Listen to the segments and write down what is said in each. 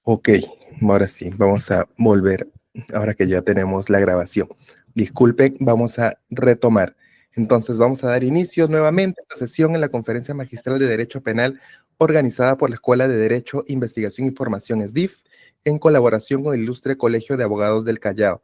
Ok, ahora sí, vamos a volver, ahora que ya tenemos la grabación. Disculpen, vamos a retomar. Entonces, vamos a dar inicio nuevamente a esta sesión en la Conferencia Magistral de Derecho Penal organizada por la Escuela de Derecho, Investigación y Formación SDIF, en colaboración con el Ilustre Colegio de Abogados del Callao.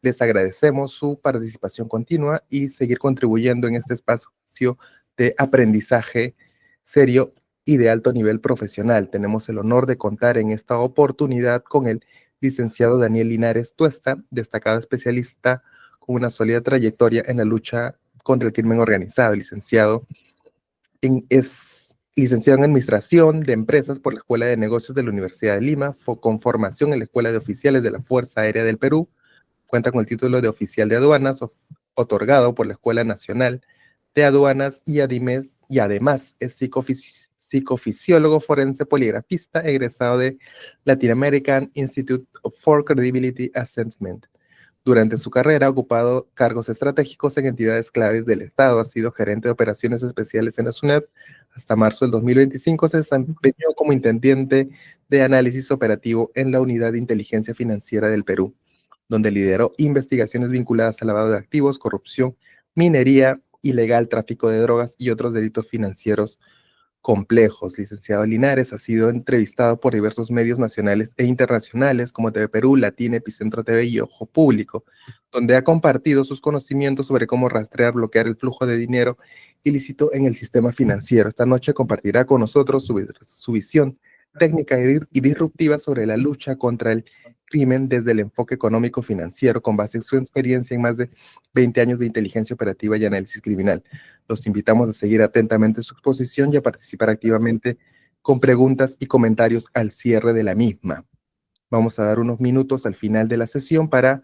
Les agradecemos su participación continua y seguir contribuyendo en este espacio de aprendizaje serio y de alto nivel profesional. Tenemos el honor de contar en esta oportunidad con el licenciado Daniel Linares Tuesta, destacado especialista con una sólida trayectoria en la lucha contra el crimen organizado, es licenciado en Administración de Empresas por la Escuela de Negocios de la Universidad de Lima, con formación en la Escuela de Oficiales de la Fuerza Aérea del Perú. Cuenta con el título de Oficial de Aduanas, otorgado por la Escuela Nacional de Aduanas y Adimes, y además es psicofisiólogo forense poligrafista egresado de Latin American Institute for Credibility Assessment. Durante su carrera ha ocupado cargos estratégicos en entidades claves del Estado. Ha sido gerente de operaciones especiales en la SUNED. Hasta marzo del 2025 se desempeñó como intendente de análisis operativo en la Unidad de Inteligencia Financiera del Perú, donde lideró investigaciones vinculadas al lavado de activos, corrupción, minería ilegal, tráfico de drogas y otros delitos financieros complejos. Licenciado Linares ha sido entrevistado por diversos medios nacionales e internacionales como TV Perú, Latina, Epicentro TV y Ojo Público, donde ha compartido sus conocimientos sobre cómo rastrear, bloquear el flujo de dinero ilícito en el sistema financiero. Esta noche compartirá con nosotros su visión técnica y disruptiva sobre la lucha contra el crimen desde el enfoque económico financiero, con base en su experiencia en más de 20 años de inteligencia operativa y análisis criminal. Los invitamos a seguir atentamente su exposición y a participar activamente con preguntas y comentarios al cierre de la misma. Vamos a dar unos minutos al final de la sesión para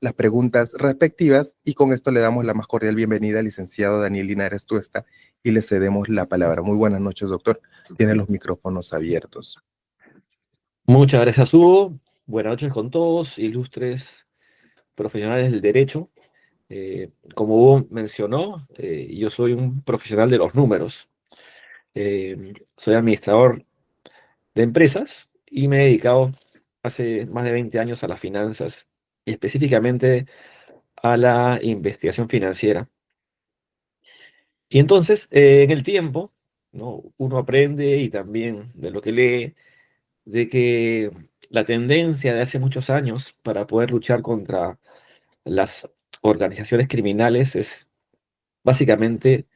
las preguntas respectivas y con esto le damos la más cordial bienvenida al licenciado Daniel Linares Tuesta y le cedemos la palabra. Muy buenas noches, doctor. Tiene los micrófonos abiertos. Muchas gracias, Hugo. Buenas noches con todos, ilustres profesionales del derecho. Como Hugo mencionó, yo soy un profesional de los números. Soy administrador de empresas y me he dedicado hace más de 20 años a las finanzas y específicamente a la investigación financiera. Y entonces, en el tiempo, ¿no? Uno aprende y también de lo que lee, de que la tendencia de hace muchos años para poder luchar contra las organizaciones criminales es básicamente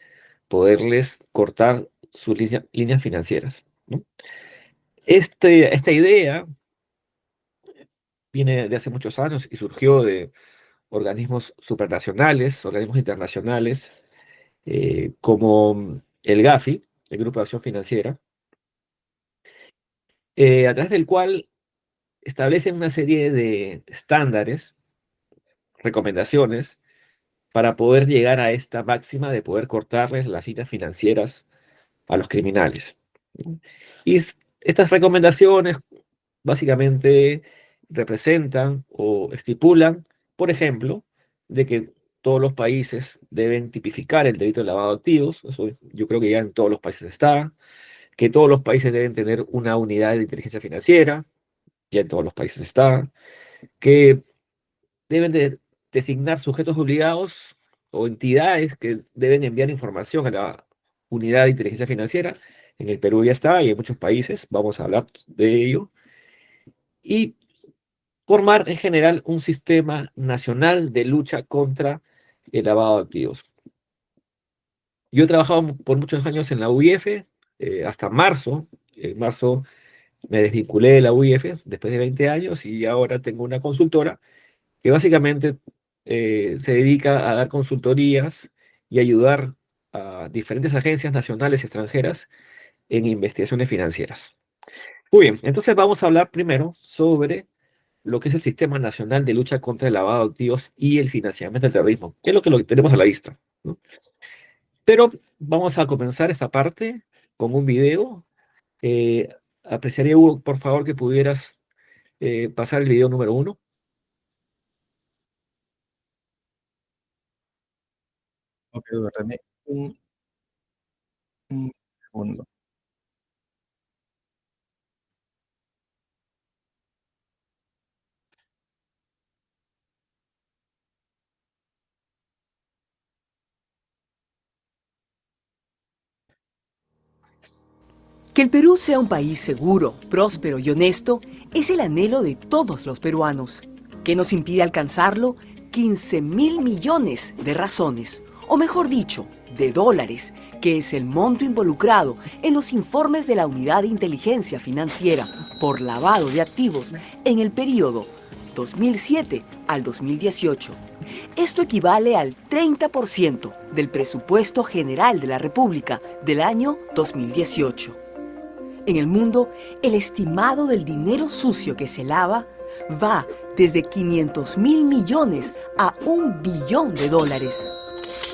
poderles cortar sus líneas financieras, ¿no? Esta idea viene de hace muchos años y surgió de organismos supranacionales, organismos internacionales, como el GAFI, el Grupo de Acción Financiera, a través del cual establecen una serie de estándares, recomendaciones, para poder llegar a esta máxima de poder cortarles las líneas financieras a los criminales. Y estas recomendaciones básicamente representan o estipulan, por ejemplo, de que todos los países deben tipificar el delito de lavado de activos. Eso yo creo que ya en todos los países está. Que todos los países deben tener una unidad de inteligencia financiera, ya en todos los países está. Que deben de designar sujetos obligados o entidades que deben enviar información a la unidad de inteligencia financiera. En el Perú ya está y en muchos países, vamos a hablar de ello. Y formar en general un sistema nacional de lucha contra el lavado de activos. Yo he trabajado por muchos años en la UIF, hasta marzo. En marzo me desvinculé de la UIF después de 20 años y ahora tengo una consultora que básicamente se dedica a dar consultorías y ayudar a diferentes agencias nacionales y extranjeras en investigaciones financieras. Muy bien, entonces vamos a hablar primero sobre lo que es el Sistema Nacional de Lucha contra el Lavado de Activos y el Financiamiento del Terrorismo, que es lo que tenemos a la vista, ¿no? Pero vamos a comenzar esta parte con un video. Eh, Apreciaría, Hugo, por favor, que pudieras pasar el video número 1. Ok, doctor, dame un Un segundo. Que el Perú sea un país seguro, próspero y honesto es el anhelo de todos los peruanos. ¿Qué nos impide alcanzarlo? 15.000 millones de razones, o mejor dicho, de dólares, que es el monto involucrado en los informes de la Unidad de Inteligencia Financiera por lavado de activos en el periodo 2007 al 2018. Esto equivale al 30% del presupuesto general de la República del año 2018. En el mundo, el estimado del dinero sucio que se lava va desde 500.000 millones a 1 billón de dólares.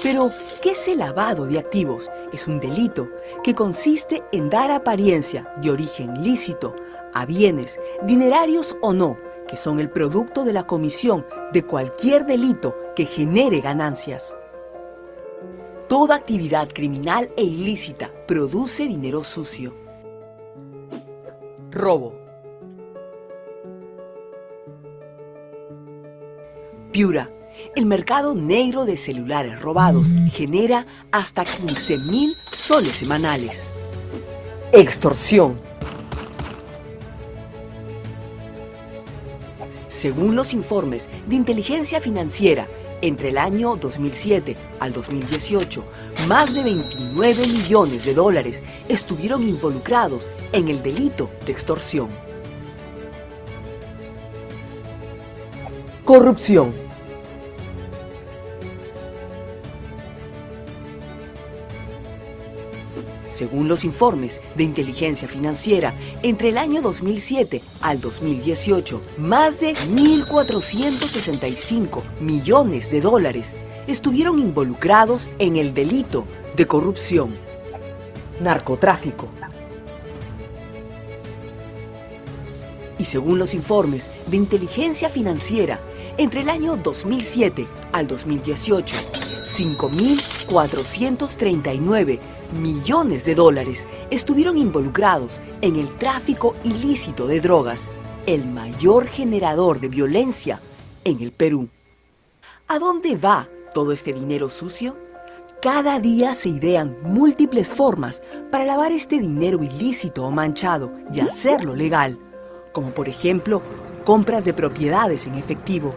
Pero, ¿qué es el lavado de activos? Es un delito que consiste en dar apariencia de origen lícito a bienes, dinerarios o no, que son el producto de la comisión de cualquier delito que genere ganancias. Toda actividad criminal e ilícita produce dinero sucio. Robo. Piura. El mercado negro de celulares robados genera hasta 15.000 soles semanales. Extorsión. Según los informes de inteligencia financiera, entre el año 2007 al 2018, más de 29 millones de dólares estuvieron involucrados en el delito de extorsión. Corrupción. Según los informes de inteligencia financiera, entre el año 2007 al 2018, más de 1.465 millones de dólares estuvieron involucrados en el delito de corrupción. Narcotráfico. Y según los informes de inteligencia financiera, entre el año 2007 al 2018, 5.439 millones de dólares estuvieron involucrados en el tráfico ilícito de drogas, el mayor generador de violencia en el Perú. ¿A dónde va todo este dinero sucio? Cada día se idean múltiples formas para lavar este dinero ilícito o manchado y hacerlo legal, como por ejemplo compras de propiedades en efectivo,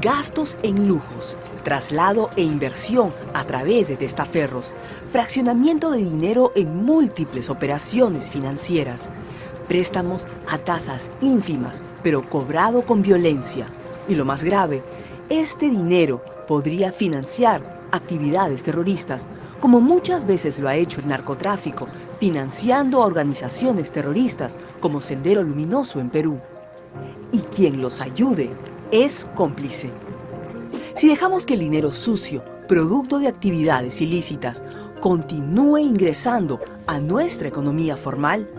gastos en lujos, traslado e inversión a través de testaferros, fraccionamiento de dinero en múltiples operaciones financieras, préstamos a tasas ínfimas, pero cobrado con violencia. Y lo más grave, este dinero podría financiar actividades terroristas, como muchas veces lo ha hecho el narcotráfico, financiando a organizaciones terroristas como Sendero Luminoso en Perú. Y quien los ayude es cómplice. Si dejamos que el dinero sucio, producto de actividades ilícitas, continúe ingresando a nuestra economía formal,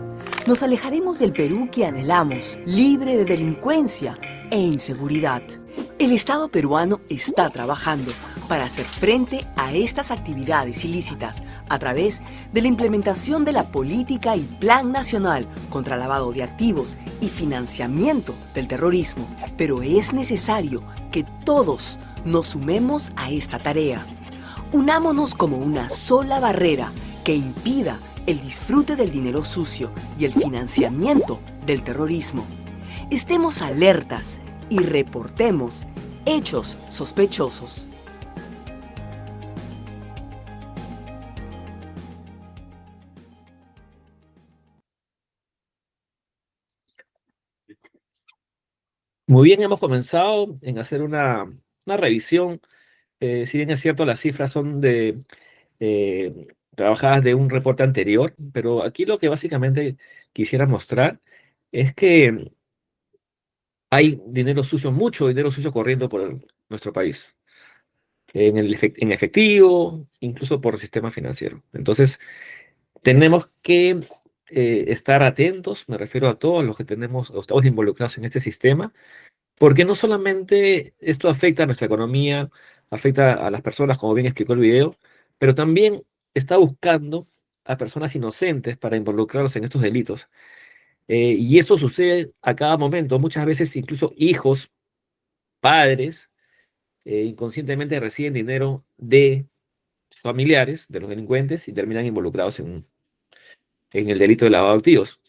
nos alejaremos del Perú que anhelamos, libre de delincuencia e inseguridad. El Estado peruano está trabajando para hacer frente a estas actividades ilícitas a través de la implementación de la política y plan nacional contra lavado de activos y financiamiento del terrorismo. Pero es necesario que todos nos sumemos a esta tarea. Unámonos como una sola barrera que impida el disfrute del dinero sucio y el financiamiento del terrorismo. Estemos alertas y reportemos hechos sospechosos. Muy bien, hemos comenzado en hacer una revisión. Si bien es cierto, las cifras son trabajadas de un reporte anterior, pero aquí lo que básicamente quisiera mostrar es que hay dinero sucio, mucho dinero sucio corriendo por nuestro país, en efectivo, incluso por el sistema financiero. Entonces, tenemos que estar atentos, me refiero a todos los que tenemos o estamos involucrados en este sistema, porque no solamente esto afecta a nuestra economía, afecta a las personas, como bien explicó el video, pero también está buscando a personas inocentes para involucrarlos en estos delitos. Y eso sucede a cada momento. Muchas veces incluso hijos, padres, inconscientemente reciben dinero de familiares de los delincuentes y terminan involucrados en el delito de lavado de activos.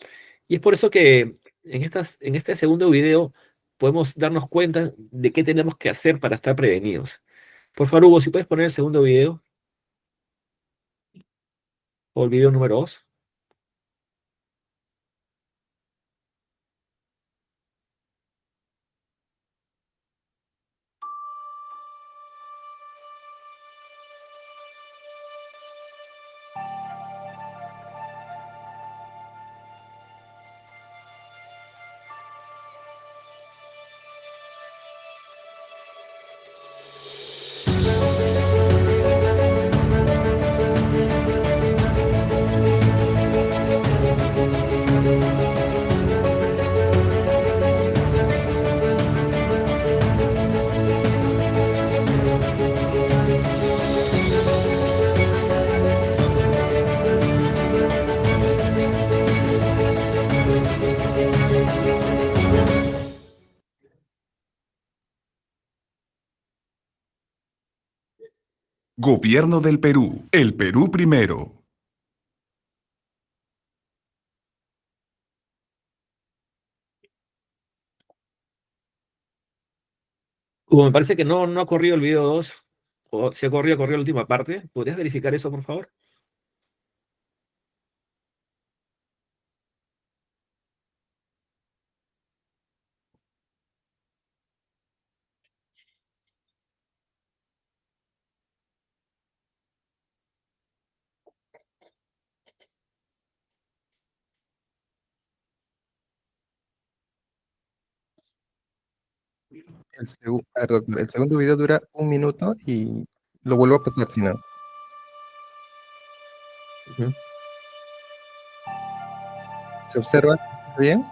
Y es por eso que en este segundo video podemos darnos cuenta de qué tenemos que hacer para estar prevenidos. Por favor, Hugo, si puedes poner el segundo video o el video número 2. Gobierno del Perú. El Perú primero. Hugo, me parece que no ha corrido el video 2, o si ha corrido la última parte. ¿Podrías verificar eso, por favor? Perdón, el segundo video dura 1 minuto y lo vuelvo a pasar si no. Ujú. ¿Se observa bien?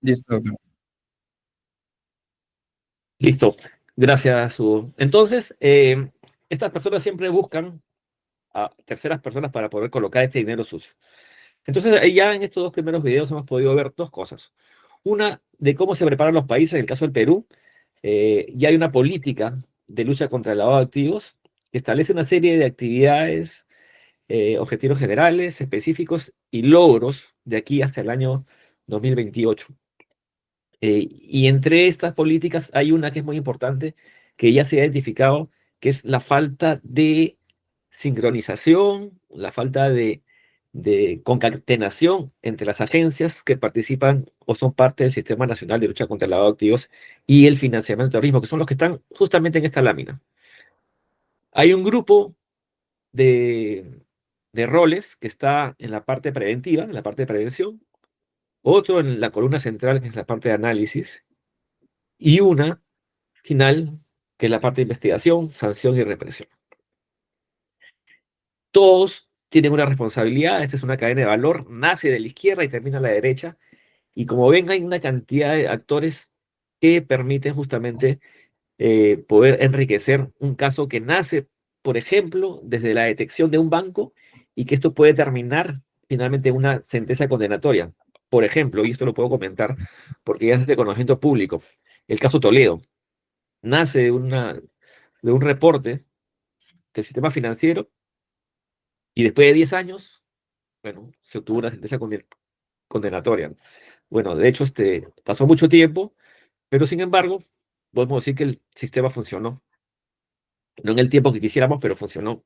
Listo. Listo. Gracias, Hugo. Entonces, estas personas siempre buscan a terceras personas para poder colocar este dinero sucio. Entonces, ya en estos dos primeros videos hemos podido ver dos cosas. Una, de cómo se preparan los países. En el caso del Perú, ya hay una política de lucha contra el lavado de activos que establece una serie de actividades, objetivos generales, específicos y logros de aquí hasta el año 2028. Y entre estas políticas hay una que es muy importante, que ya se ha identificado, que es la falta de sincronización, la falta de concatenación entre las agencias que participan o son parte del Sistema Nacional de Lucha contra el Lavado de Activos y el financiamiento del terrorismo, que son los que están justamente en esta lámina. Hay un grupo de, de roles que está en la parte preventiva, en la parte de prevención, otro en la columna central, que es la parte de análisis, y una final, que es la parte de investigación, sanción y represión. Todos tienen una responsabilidad, esta es una cadena de valor, nace de la izquierda y termina a la derecha, y como ven hay una cantidad de actores que permiten justamente poder enriquecer un caso que nace, por ejemplo, desde la detección de un banco y que esto puede terminar finalmente en una sentencia condenatoria. Por ejemplo, y esto lo puedo comentar porque ya es de conocimiento público, el caso Toledo nace de un reporte del sistema financiero y después de 10 años, bueno, se obtuvo una sentencia condenatoria. Bueno, de hecho, pasó mucho tiempo, pero sin embargo, podemos decir que el sistema funcionó. No en el tiempo que quisiéramos, pero funcionó.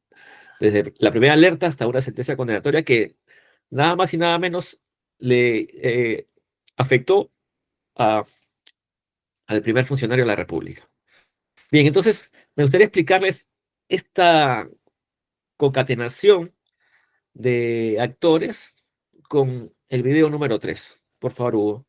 Desde la primera alerta hasta una sentencia condenatoria que nada más y nada menos le afectó a al primer funcionario de la República. Bien, entonces me gustaría explicarles esta concatenación de actores con el video número 3. Por favor, Hugo.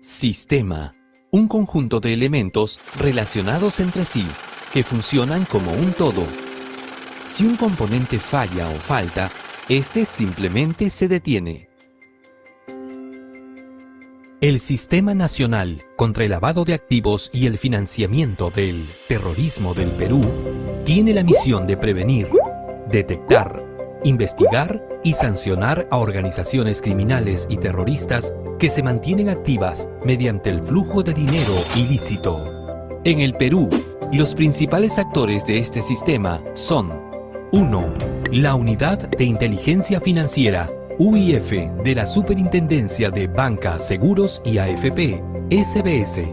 Sistema. Un conjunto de elementos relacionados entre sí que funcionan como un todo. Si un componente falla o falta, este simplemente se detiene. El Sistema Nacional contra el Lavado de Activos y el Financiamiento del Terrorismo del Perú tiene la misión de prevenir, detectar, investigar y sancionar a organizaciones criminales y terroristas que se mantienen activas mediante el flujo de dinero ilícito. En el Perú, los principales actores de este sistema son 1. La Unidad de Inteligencia Financiera, UIF, de la Superintendencia de Banca, Seguros y AFP, SBS.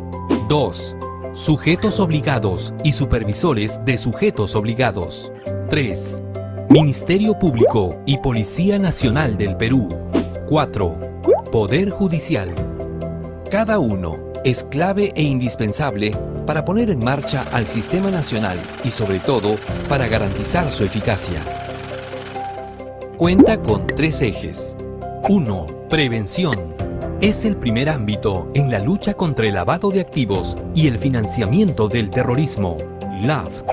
2. Sujetos obligados y supervisores de sujetos obligados. 3. Ministerio Público y Policía Nacional del Perú. 4. Poder Judicial. Cada uno es clave e indispensable para poner en marcha al Sistema Nacional y sobre todo para garantizar su eficacia. Cuenta con 3 ejes. 1. Prevención. Es el primer ámbito en la lucha contra el lavado de activos y el financiamiento del terrorismo, LAFT.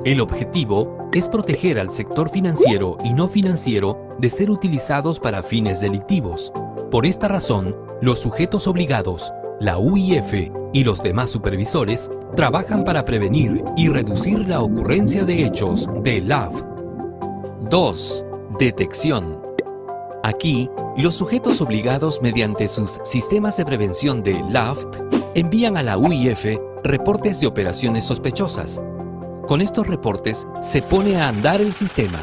El objetivo es proteger al sector financiero y no financiero de ser utilizados para fines delictivos. Por esta razón, los sujetos obligados, la UIF y los demás supervisores trabajan para prevenir y reducir la ocurrencia de hechos de LAFT. 2. Detección. Aquí, los sujetos obligados mediante sus sistemas de prevención de LAFT envían a la UIF reportes de operaciones sospechosas. Con estos reportes se pone a andar el sistema.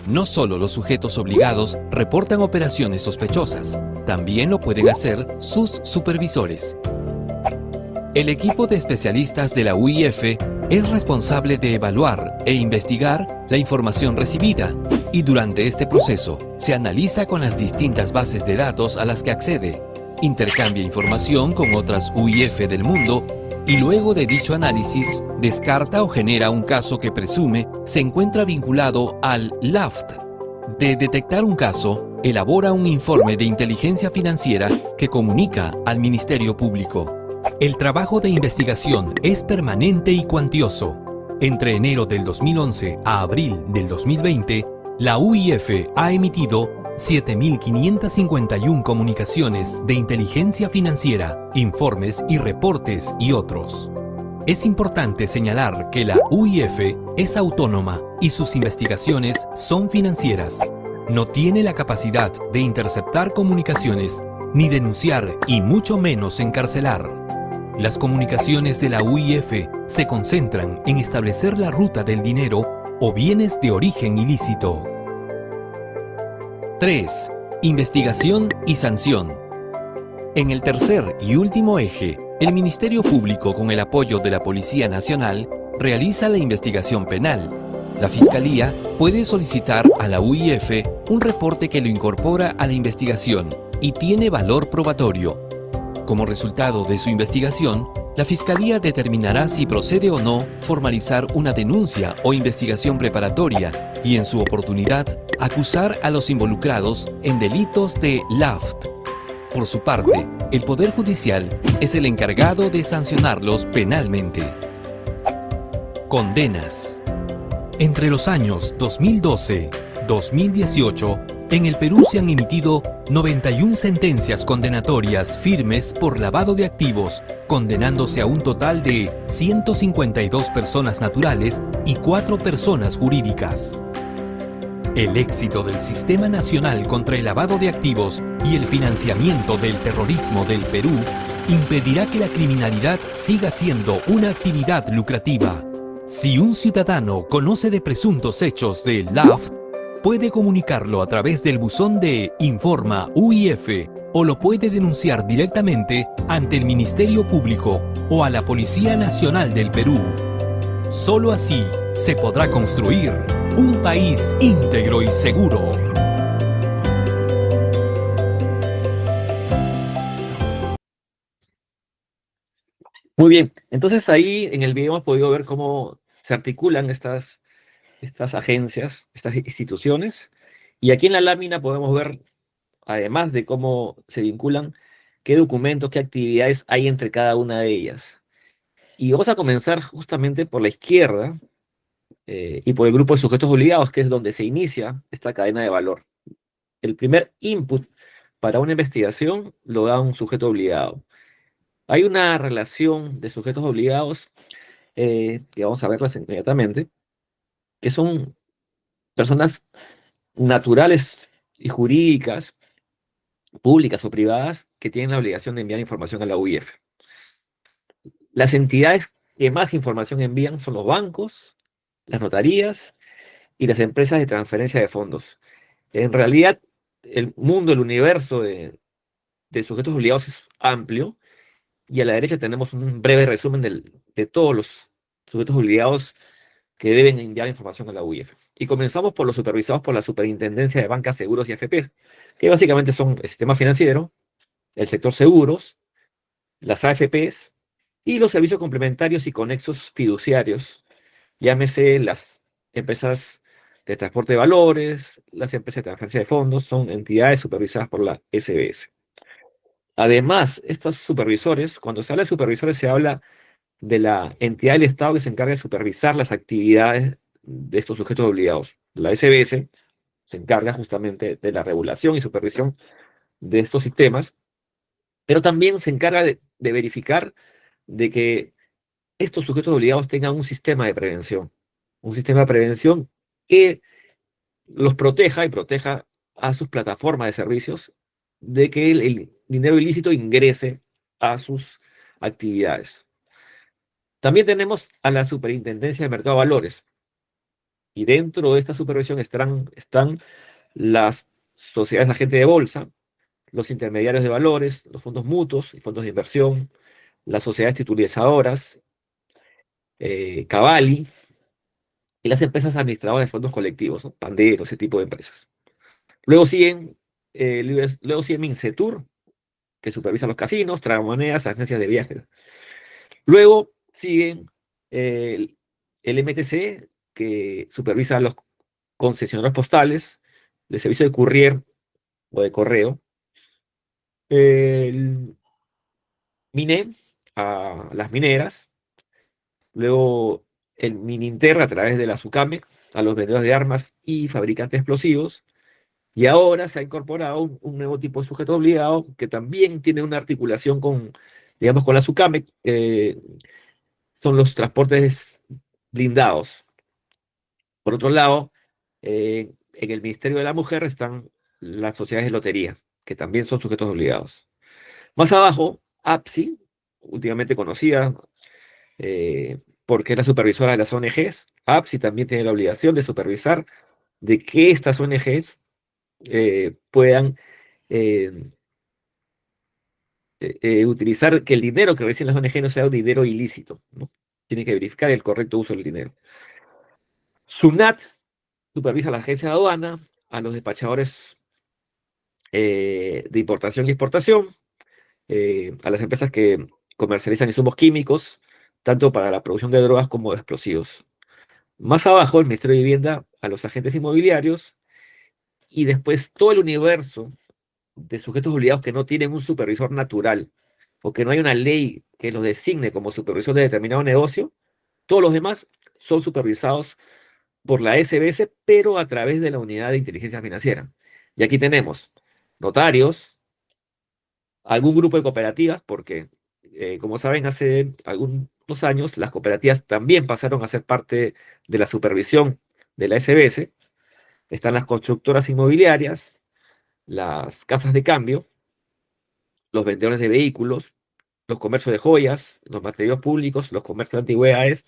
No solo los sujetos obligados reportan operaciones sospechosas, también lo pueden hacer sus supervisores. El equipo de especialistas de la UIF es responsable de evaluar e investigar la información recibida y durante este proceso se analiza con las distintas bases de datos a las que accede, intercambia información con otras UIF del mundo y luego de dicho análisis descarta o genera un caso que presume se encuentra vinculado al LAFT. De detectar un caso, elabora un informe de inteligencia financiera que comunica al Ministerio Público. El trabajo de investigación es permanente y cuantioso. Entre enero del 2011 a abril del 2020, la UIF ha emitido 7.551 comunicaciones de inteligencia financiera, informes y reportes y otros. Es importante señalar que la UIF es autónoma y sus investigaciones son financieras. No tiene la capacidad de interceptar comunicaciones, ni denunciar y mucho menos encarcelar. Las comunicaciones de la UIF se concentran en establecer la ruta del dinero o bienes de origen ilícito. 3. Investigación y sanción. En el tercer y último eje, el Ministerio Público, con el apoyo de la Policía Nacional, realiza la investigación penal. La Fiscalía puede solicitar a la UIF un reporte que lo incorpora a la investigación y tiene valor probatorio. Como resultado de su investigación, la Fiscalía determinará si procede o no formalizar una denuncia o investigación preparatoria y, en su oportunidad, acusar a los involucrados en delitos de LAFT. Por su parte, el Poder Judicial es el encargado de sancionarlos penalmente. Condenas. Entre los años 2012-2018, en el Perú se han emitido 91 sentencias condenatorias firmes por lavado de activos, condenándose a un total de 152 personas naturales y 4 personas jurídicas. El éxito del Sistema Nacional contra el Lavado de Activos y el Financiamiento del Terrorismo del Perú impedirá que la criminalidad siga siendo una actividad lucrativa. Si un ciudadano conoce de presuntos hechos de LAFT, puede comunicarlo a través del buzón de Informa UIF o lo puede denunciar directamente ante el Ministerio Público o a la Policía Nacional del Perú. Solo así se podrá construir un país íntegro y seguro. Muy bien, entonces ahí en el video hemos podido ver cómo se articulan estas agencias, estas instituciones, y aquí en la lámina podemos ver, además de cómo se vinculan, qué documentos, qué actividades hay entre cada una de ellas. Y vamos a comenzar justamente por la izquierda y por el grupo de sujetos obligados, que es donde se inicia esta cadena de valor. El primer input para una investigación lo da un sujeto obligado. Hay una relación de sujetos obligados, que vamos a verlas inmediatamente, que son personas naturales y jurídicas, públicas o privadas, que tienen la obligación de enviar información a la UIF. Las entidades que más información envían son los bancos, las notarías y las empresas de transferencia de fondos. En realidad, el mundo, el universo de sujetos obligados es amplio, y a la derecha tenemos un breve resumen de todos los sujetos obligados que deben enviar información a la UIF. Y comenzamos por los supervisados por la Superintendencia de Bancas, Seguros y AFPs, que básicamente son el sistema financiero, el sector seguros, las AFPs y los servicios complementarios y conexos fiduciarios, llámese las empresas de transporte de valores, las empresas de transferencia de fondos, son entidades supervisadas por la SBS. Además, estos supervisores, cuando se habla de supervisores, se habla de la entidad del Estado que se encarga de supervisar las actividades de estos sujetos obligados. La SBS se encarga justamente de la regulación y supervisión de estos sistemas, pero también se encarga de verificar de que estos sujetos obligados tengan un sistema de prevención que los proteja y proteja a sus plataformas de servicios de que el dinero ilícito ingrese a sus actividades. También tenemos a la Superintendencia de Mercado de Valores, y dentro de esta supervisión están las sociedades agentes de bolsa, los intermediarios de valores, los fondos mutuos y fondos de inversión, las sociedades titulizadoras, Cavalli, y las empresas administradoras de fondos colectivos, ¿no? Pandero, ese tipo de empresas. Luego sigue Mincetur, que supervisa los casinos, tragamonedas, agencias de viajes. Luego siguen el MTC, que supervisa los concesionarios postales, de servicio de courier o de correo. El MINE, a las mineras. Luego el Mininter, a través de la SUCAMEC, a los vendedores de armas y fabricantes de explosivos. Y ahora se ha incorporado un nuevo tipo de sujeto obligado que también tiene una articulación con, digamos, con la SUCAMEC. Son los transportes blindados. Por otro lado, en el Ministerio de la Mujer están las sociedades de lotería, que también son sujetos obligados. Más abajo, APSI, últimamente conocida porque es la supervisora de las ONGs. APSI también tiene la obligación de supervisar de que estas ONGs puedan utilizar, que el dinero que reciben las ONG no sea un dinero ilícito, ¿no? Tiene que verificar el correcto uso del dinero. SUNAT supervisa a la agencia de aduana, a los despachadores de importación y exportación, a las empresas que comercializan insumos químicos, tanto para la producción de drogas como de explosivos. Más abajo, el Ministerio de Vivienda a los agentes inmobiliarios, y después todo el universo de sujetos obligados que no tienen un supervisor natural o que no hay una ley que los designe como supervisor de determinado negocio. Todos los demás son supervisados por la SBS, pero a través de la Unidad de Inteligencia Financiera. Y aquí tenemos notarios, algún grupo de cooperativas, porque, como saben, hace algunos años las cooperativas también pasaron a ser parte de la supervisión de la SBS. Están las constructoras inmobiliarias, las casas de cambio, los vendedores de vehículos, los comercios de joyas, los materiales públicos, los comercios de antigüedades,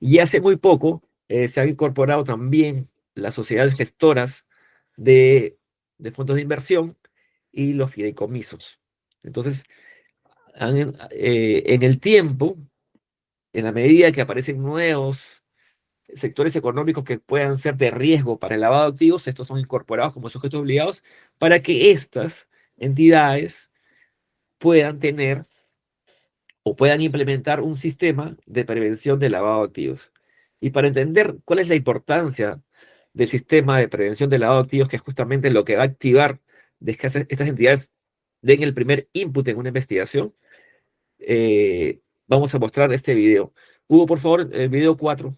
y hace muy poco se han incorporado también las sociedades gestoras de fondos de inversión y los fideicomisos. Entonces, en el tiempo, en la medida que aparecen nuevos sectores económicos que puedan ser de riesgo para el lavado de activos, estos son incorporados como sujetos obligados para que estas entidades puedan tener o puedan implementar un sistema de prevención del lavado de activos. Y para entender cuál es la importancia del sistema de prevención del lavado de activos, que es justamente lo que va a activar de que estas entidades den el primer input en una investigación, vamos a mostrar este video. Hugo, por favor, el video 4.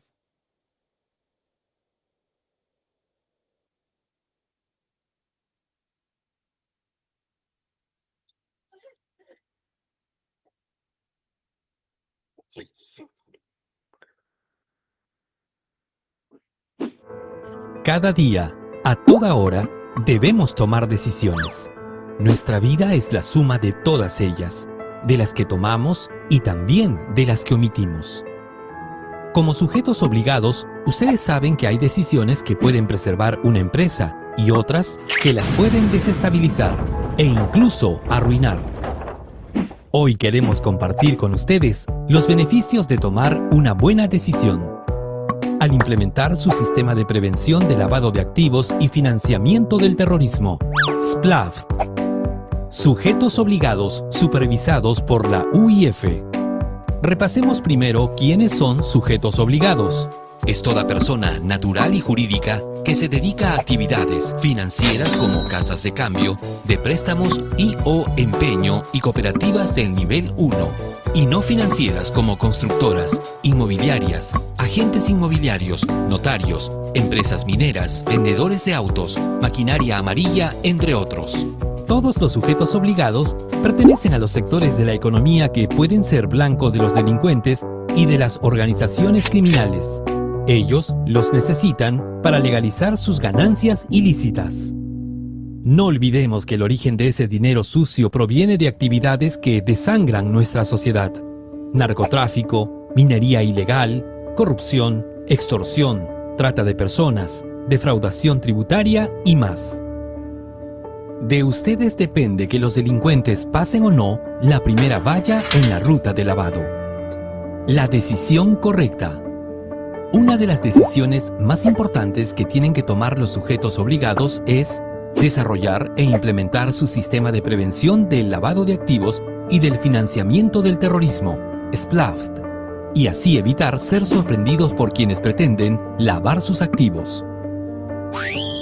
Cada día, a toda hora, debemos tomar decisiones. Nuestra vida es la suma de todas ellas, de las que tomamos y también de las que omitimos. Como sujetos obligados, ustedes saben que hay decisiones que pueden preservar una empresa y otras que las pueden desestabilizar e incluso arruinar. Hoy queremos compartir con ustedes los beneficios de tomar una buena decisión. Al implementar su sistema de prevención de lavado de activos y financiamiento del terrorismo, SPLAFT. Sujetos obligados supervisados por la UIF. Repasemos primero quiénes son sujetos obligados. Es toda persona natural y jurídica que se dedica a actividades financieras como casas de cambio, de préstamos y/o empeño y cooperativas del nivel 1, y no financieras como constructoras, inmobiliarias, agentes inmobiliarios, notarios, empresas mineras, vendedores de autos, maquinaria amarilla, entre otros. Todos los sujetos obligados pertenecen a los sectores de la economía que pueden ser blanco de los delincuentes y de las organizaciones criminales. Ellos los necesitan para legalizar sus ganancias ilícitas. No olvidemos que el origen de ese dinero sucio proviene de actividades que desangran nuestra sociedad: narcotráfico, minería ilegal, corrupción, extorsión, trata de personas, defraudación tributaria y más. De ustedes depende que los delincuentes pasen o no la primera valla en la ruta de lavado. La decisión correcta. Una de las decisiones más importantes que tienen que tomar los sujetos obligados es desarrollar e implementar su sistema de prevención del lavado de activos y del financiamiento del terrorismo, SPLAFT, y así evitar ser sorprendidos por quienes pretenden lavar sus activos.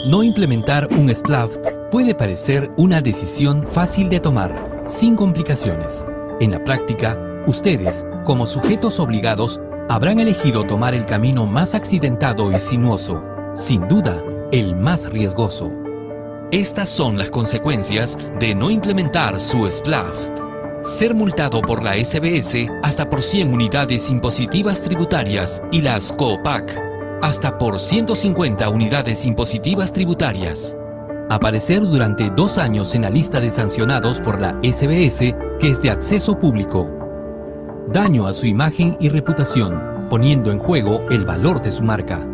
No implementar un SPLAFT puede parecer una decisión fácil de tomar, sin complicaciones. En la práctica, ustedes, como sujetos obligados, habrán elegido tomar el camino más accidentado y sinuoso, sin duda, el más riesgoso. Estas son las consecuencias de no implementar su SPLAFT. Ser multado por la SBS hasta por 100 unidades impositivas tributarias y las COPAC hasta por 150 unidades impositivas tributarias. Aparecer durante 2 años en la lista de sancionados por la SBS, que es de acceso público. Daño a su imagen y reputación, poniendo en juego el valor de su marca.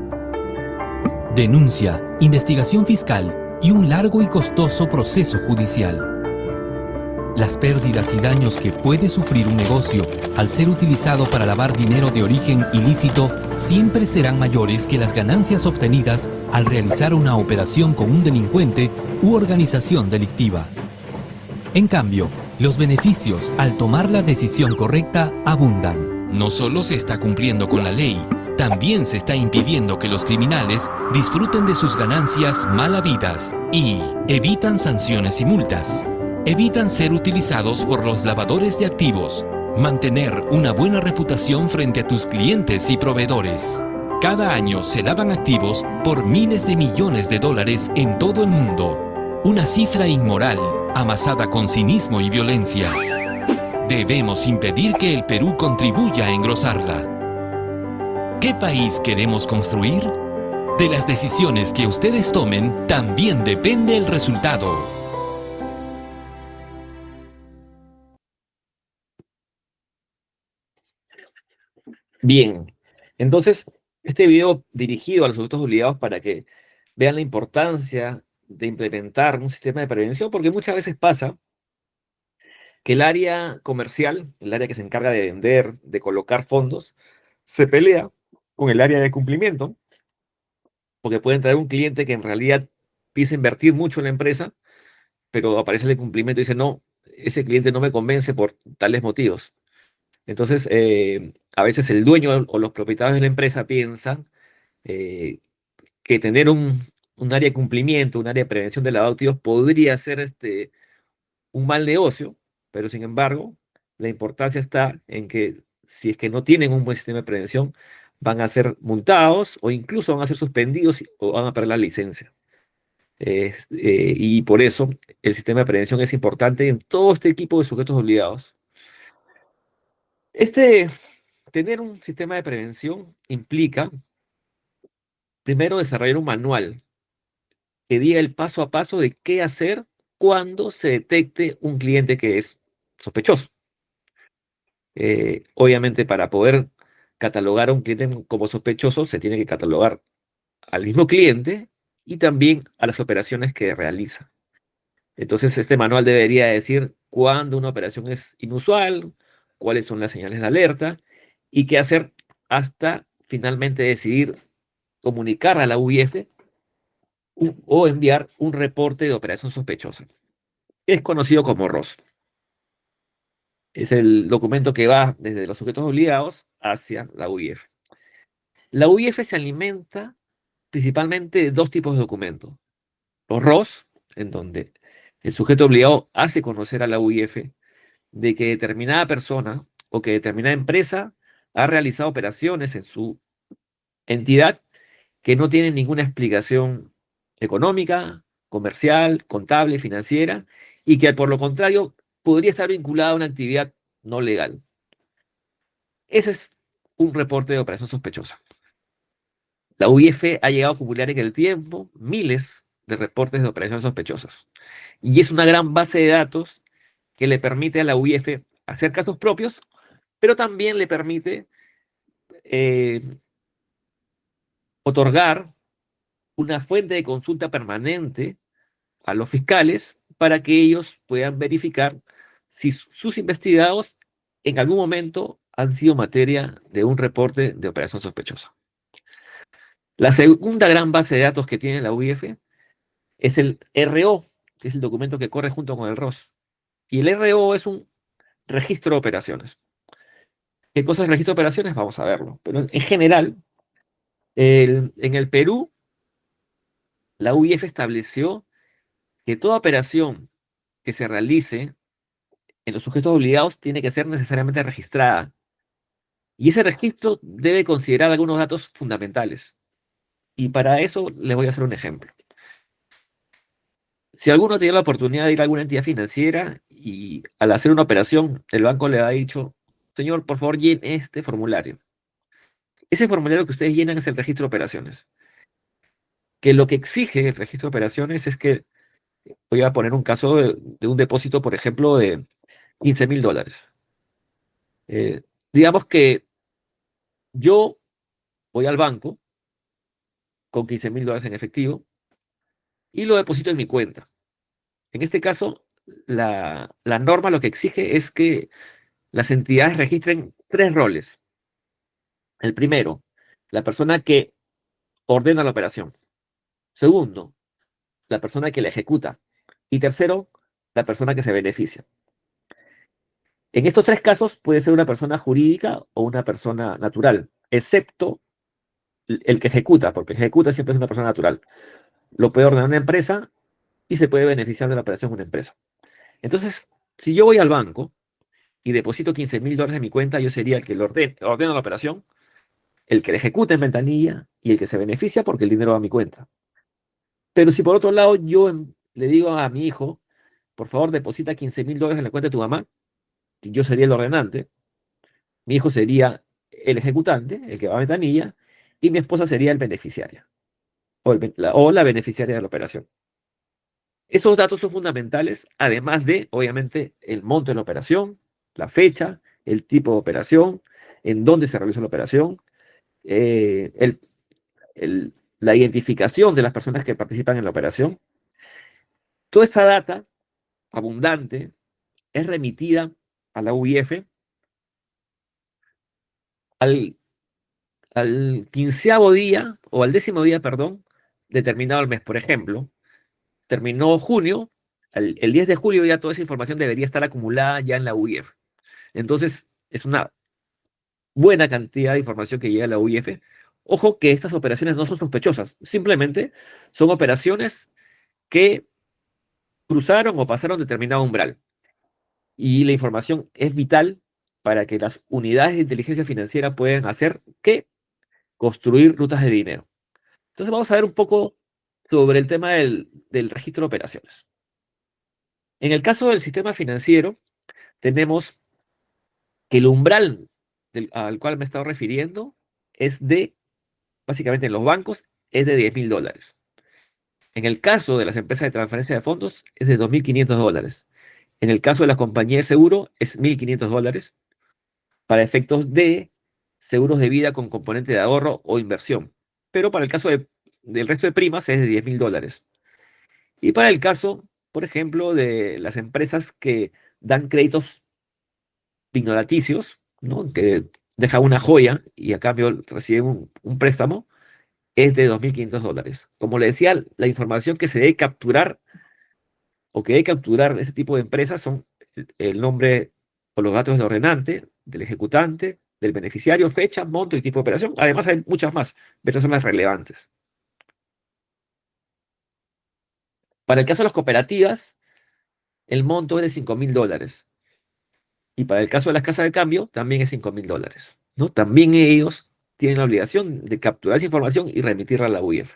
Denuncia, investigación fiscal y un largo y costoso proceso judicial. Las pérdidas y daños que puede sufrir un negocio al ser utilizado para lavar dinero de origen ilícito siempre serán mayores que las ganancias obtenidas al realizar una operación con un delincuente u organización delictiva. En cambio, los beneficios al tomar la decisión correcta abundan. No solo se está cumpliendo con la ley, también se está impidiendo que los criminales disfruten de sus ganancias mal habidas y evitan sanciones y multas. Evitan ser utilizados por los lavadores de activos. Mantener una buena reputación frente a tus clientes y proveedores. Cada año se lavan activos por miles de millones de dólares en todo el mundo. Una cifra inmoral, amasada con cinismo y violencia. Debemos impedir que el Perú contribuya a engrosarla. ¿Qué país queremos construir? De las decisiones que ustedes tomen también depende el resultado. Bien, entonces, este video dirigido a los sujetos obligados para que vean la importancia de implementar un sistema de prevención, porque muchas veces pasa que el área comercial, el área que se encarga de vender, de colocar fondos, se pelea con el área de cumplimiento, porque pueden traer un cliente que en realidad piensa invertir mucho en la empresa, pero aparece el de cumplimiento y dice, no, ese cliente no me convence por tales motivos. Entonces, a veces el dueño o los propietarios de la empresa piensan eh, que tener un área de cumplimiento, un área de prevención de lavado de activos podría ser un mal negocio, pero sin embargo, la importancia está en que si es que no tienen un buen sistema de prevención, van a ser multados o incluso van a ser suspendidos o van a perder la licencia. Y por eso el sistema de prevención es importante en todo este equipo de sujetos obligados. Este, tener un sistema de prevención implica, primero, desarrollar un manual que diga el paso a paso de qué hacer cuando se detecte un cliente que es sospechoso. Obviamente, para poder catalogar a un cliente como sospechoso, se tiene que catalogar al mismo cliente y también a las operaciones que realiza. Entonces, este manual debería decir cuándo una operación es inusual, cuáles son las señales de alerta y qué hacer hasta finalmente decidir comunicar a la UIF o enviar un reporte de operación sospechosa. Es conocido como ROS. Es el documento que va desde los sujetos obligados hacia la UIF. La UIF se alimenta principalmente de dos tipos de documentos. Los ROS, en donde el sujeto obligado hace conocer a la UIF de que determinada persona o que determinada empresa ha realizado operaciones en su entidad que no tienen ninguna explicación económica, comercial, contable, financiera, y que por lo contrario podría estar vinculada a una actividad no legal. Ese es un reporte de operación sospechosa. La UIF ha llegado a acumular en el tiempo miles de reportes de operaciones sospechosas. Y es una gran base de datos que le permite a la UIF hacer casos propios, pero también le permite otorgar una fuente de consulta permanente a los fiscales para que ellos puedan verificar si sus investigados en algún momento han sido materia de un reporte de operación sospechosa. La segunda gran base de datos que tiene la UIF es el RO, que es el documento que corre junto con el ROS. Y el RO es un registro de operaciones. ¿Qué cosa es el registro de operaciones? Vamos a verlo. Pero en general, en el Perú, la UIF estableció que toda operación que se realice en los sujetos obligados tiene que ser necesariamente registrada. Y ese registro debe considerar algunos datos fundamentales. Y para eso les voy a hacer un ejemplo. Si alguno tiene la oportunidad de ir a alguna entidad financiera y al hacer una operación, el banco le ha dicho, señor, por favor, llene este formulario. Ese formulario que ustedes llenan es el registro de operaciones. Que lo que exige el registro de operaciones es que, voy a poner un caso de un depósito, por ejemplo, de $15,000. Digamos que yo voy al banco con $15,000 en efectivo y lo deposito en mi cuenta. En este caso, la norma lo que exige es que las entidades registren tres roles. El primero, la persona que ordena la operación. Segundo, la persona que la ejecuta. Y tercero, la persona que se beneficia. En estos tres casos puede ser una persona jurídica o una persona natural, excepto el que ejecuta, porque ejecuta siempre es una persona natural. Lo puede ordenar una empresa y se puede beneficiar de la operación una empresa. Entonces, si yo voy al banco y deposito $15,000 en mi cuenta, yo sería el que ordena la operación, el que la ejecuta en ventanilla y el que se beneficia porque el dinero va a mi cuenta. Pero si por otro lado yo le digo a mi hijo, por favor deposita $15,000 en la cuenta de tu mamá, y yo sería el ordenante, mi hijo sería el ejecutante, el que va a ventanilla, y mi esposa sería el beneficiaria o la beneficiaria de la operación. Esos datos son fundamentales, además de, obviamente, el monto de la operación, la fecha, el tipo de operación, en dónde se realizó la operación, eh, el- la identificación de las personas que participan en la operación Toda esa data abundante es remitida a la UIF al, al 15º día, o al 10º día, perdón, determinado el mes. Por ejemplo, terminó junio, el 10 de julio ya toda esa información debería estar acumulada ya en la UIF. Entonces, es una buena cantidad de información que llega a la UIF. Ojo que estas operaciones no son sospechosas, simplemente son operaciones que cruzaron o pasaron determinado umbral. Y la información es vital para que las unidades de inteligencia financiera puedan hacer que construir rutas de dinero. Entonces vamos a ver un poco sobre el tema del registro de operaciones. En el caso del sistema financiero, tenemos que el umbral al cual me he estado refiriendo es de, básicamente en los bancos, es de $10.000. En el caso de las empresas de transferencia de fondos, es de $2.500. En el caso de las compañías de seguro, es $1.500 para efectos de seguros de vida con componente de ahorro o inversión. Pero para el caso del resto de primas es de $10.000. Y para el caso, por ejemplo, de las empresas que dan créditos pignoraticios, ¿no? Que dejan una joya y a cambio reciben un préstamo, es de $2.500. Como le decía, la información que se debe capturar o que debe capturar ese tipo de empresas son el nombre o los datos del ordenante, del ejecutante, del beneficiario, fecha, monto y tipo de operación. Además hay muchas más, pero estas son las relevantes. Para el caso de las cooperativas, el monto es de $5.000. Y para el caso de las casas de cambio, también es $5.000, ¿no? También ellos tienen la obligación de capturar esa información y remitirla a la UIF.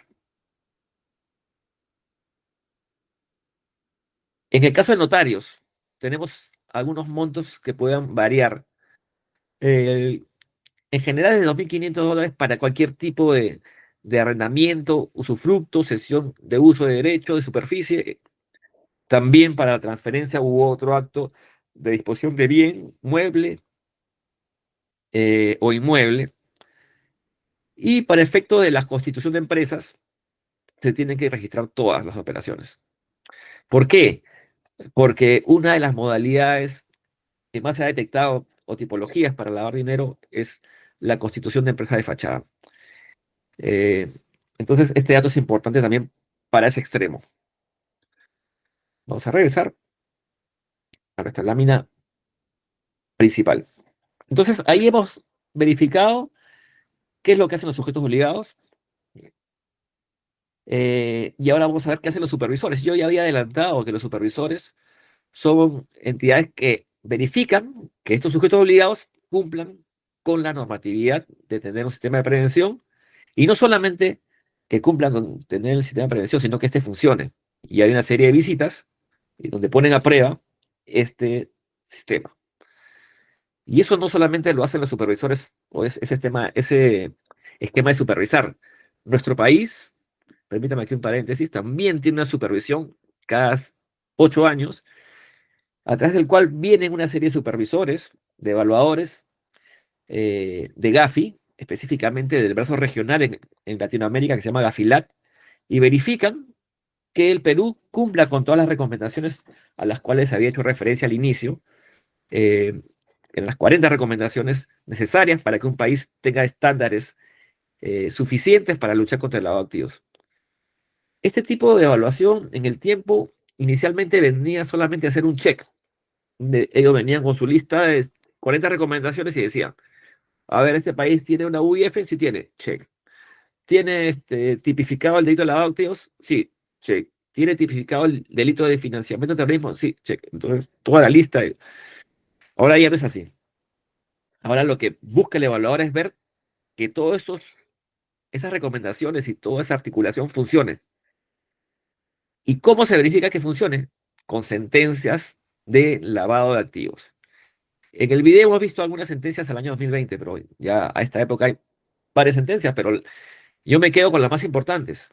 En el caso de notarios, tenemos algunos montos que puedan variar. En general es de $2.500 para cualquier tipo de arrendamiento, usufructo, cesión de uso de derecho, de superficie, también para la transferencia u otro acto de disposición de bien, mueble o inmueble. Y para efecto de la constitución de empresas, se tienen que registrar todas las operaciones. ¿Por qué? Porque una de las modalidades que más se ha detectado o tipologías para lavar dinero es la constitución de empresa de fachada. Eh, entonces, este dato es importante también para ese extremo. Vamos a regresar a nuestra lámina principal. Entonces, ahí hemos verificado qué es lo que hacen los sujetos obligados. Y ahora vamos a ver qué hacen los supervisores. Yo ya había adelantado que los supervisores son entidades que verifican que estos sujetos obligados cumplan con la normatividad de tener un sistema de prevención y no solamente que cumplan con tener el sistema de prevención, sino que este funcione. Y hay una serie de visitas donde ponen a prueba este sistema. Y eso no solamente lo hacen los supervisores o ese esquema de supervisar. Nuestro país, permítame aquí un paréntesis, también tiene una supervisión cada 8 años a través del cual vienen una serie de supervisores, de evaluadores, de Gafi, específicamente del brazo regional en Latinoamérica que se llama Gafilat, y verifican que el Perú cumpla con todas las recomendaciones a las cuales había hecho referencia al inicio, en las 40 recomendaciones necesarias para que un país tenga estándares suficientes para luchar contra el lavado de activos. Este tipo de evaluación en el tiempo inicialmente venía solamente a hacer un check. Ellos venían con su lista de 40 recomendaciones y decían, a ver, este país tiene una UIF, sí tiene, check. ¿Tiene tipificado el delito de lavado de activos? Sí, check. ¿Tiene tipificado el delito de financiamiento de terrorismo? Sí, check. Entonces, toda la lista. Ahora ya no es así. Ahora lo que busca el evaluador es ver que todas esas recomendaciones y toda esa articulación funcione. ¿Y cómo se verifica que funcione? Con sentencias de lavado de activos. En el video hemos visto algunas sentencias al año 2020, pero ya a esta época hay varias sentencias, pero yo me quedo con las más importantes,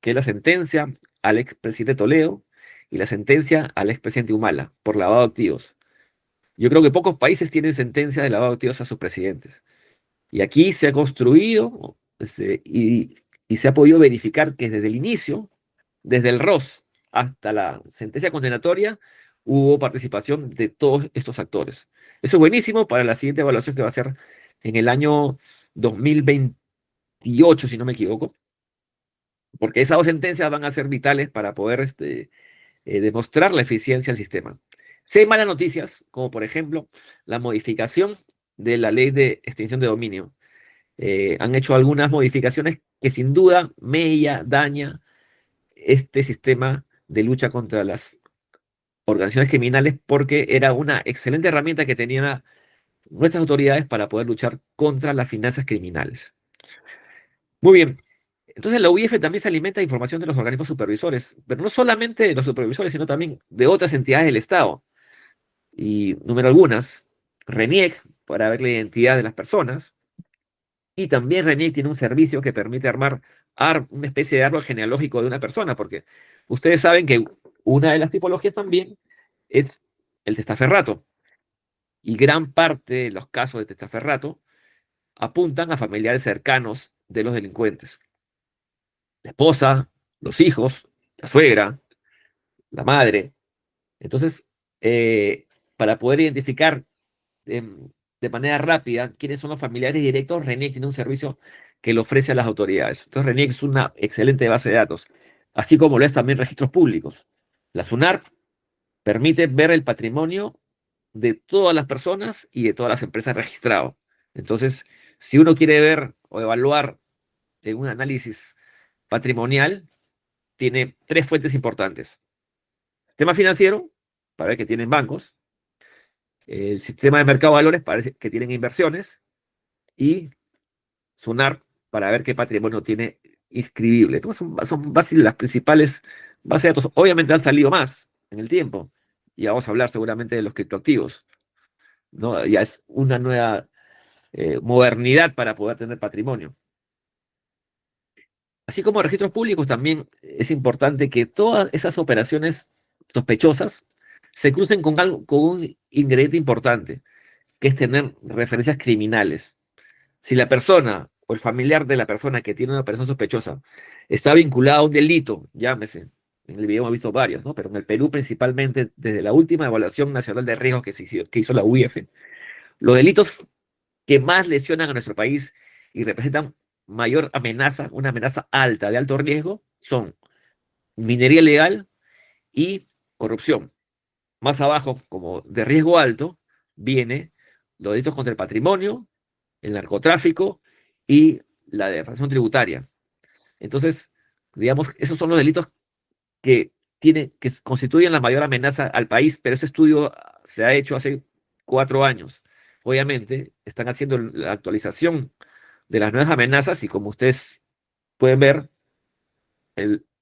que es la sentencia al expresidente Toledo y la sentencia al expresidente Humala por lavado de activos. Yo creo que pocos países tienen sentencia de lavado de activos a sus presidentes. Y aquí se ha construido y se ha podido verificar que desde el inicio, desde el ROS hasta la sentencia condenatoria, hubo participación de todos estos actores. Esto es buenísimo para la siguiente evaluación que va a ser en el año 2028, si no me equivoco, porque esas dos sentencias van a ser vitales para poder demostrar la eficiencia del sistema. Si hay malas noticias, como por ejemplo la modificación de la ley de extinción de dominio, han hecho algunas modificaciones que sin duda daña este sistema de lucha contra las organizaciones criminales, porque era una excelente herramienta que tenían nuestras autoridades para poder luchar contra las finanzas criminales. Muy bien. Entonces la UIF también se alimenta de información de los organismos supervisores, pero no solamente de los supervisores, sino también de otras entidades del Estado. Y número algunas, RENIEC, para ver la identidad de las personas, y también RENIEC tiene un servicio que permite armar una especie de árbol genealógico de una persona, porque ustedes saben que una de las tipologías también es el testaferrato, y gran parte de los casos de testaferrato apuntan a familiares cercanos de los delincuentes. La esposa, los hijos, la suegra, la madre. Entonces, para poder identificar de manera rápida quiénes son los familiares directos, RENIEC tiene un servicio que le ofrece a las autoridades. Entonces, RENIEC es una excelente base de datos, así como lo es también registros públicos. La SUNARP permite ver el patrimonio de todas las personas y de todas las empresas registradas. Entonces, si uno quiere ver o evaluar en un análisis patrimonial, tiene tres fuentes importantes. Sistema financiero, para ver que tienen bancos. El sistema de mercado de valores, para ver que tienen inversiones. Y SUNAR, para ver qué patrimonio tiene inscribible, ¿no? Son las principales bases de datos. Obviamente han salido más en el tiempo. Y vamos a hablar seguramente de los criptoactivos, ¿no? Ya es una nueva modernidad para poder tener patrimonio. Así como registros públicos, también es importante que todas esas operaciones sospechosas se crucen con un ingrediente importante, que es tener referencias criminales. Si la persona o el familiar de la persona que tiene una operación sospechosa está vinculado a un delito, llámese, en el video hemos visto varios, ¿no? Pero en el Perú principalmente, desde la última evaluación nacional de riesgos que hizo la UIF, los delitos que más lesionan a nuestro país y representan mayor amenaza, una amenaza alta, de alto riesgo, son minería ilegal y corrupción. Más abajo, como de riesgo alto, viene los delitos contra el patrimonio, el narcotráfico y la defraudación tributaria. Entonces, digamos, esos son los delitos que constituyen la mayor amenaza al país, pero ese estudio se ha hecho hace 4 años. Obviamente, están haciendo la actualización de las nuevas amenazas y como ustedes pueden ver,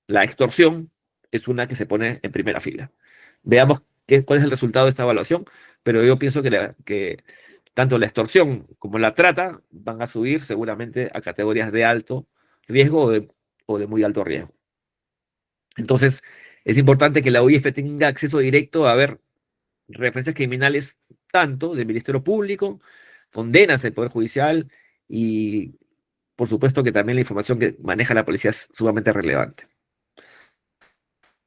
la extorsión es una que se pone en primera fila. Veamos cuál es el resultado de esta evaluación, pero yo pienso que tanto la extorsión como la trata van a subir seguramente a categorías de alto riesgo o de muy alto riesgo. Entonces, es importante que la UIF tenga acceso directo a ver referencias criminales tanto del Ministerio Público, condenas del Poder Judicial y, por supuesto, que también la información que maneja la policía es sumamente relevante.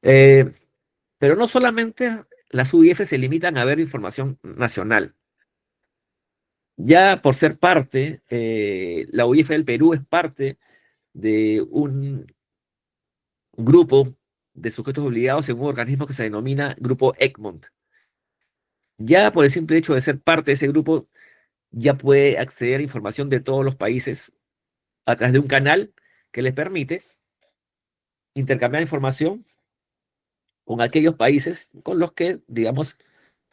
Pero no solamente las UIF se limitan a ver información nacional. Ya por ser parte, la UIF del Perú es parte de un grupo de sujetos obligados en un organismo que se denomina Grupo Egmont. Ya por el simple hecho de ser parte de ese grupo, ya puede acceder a información de todos los países a través de un canal que les permite intercambiar información con aquellos países con los que, digamos,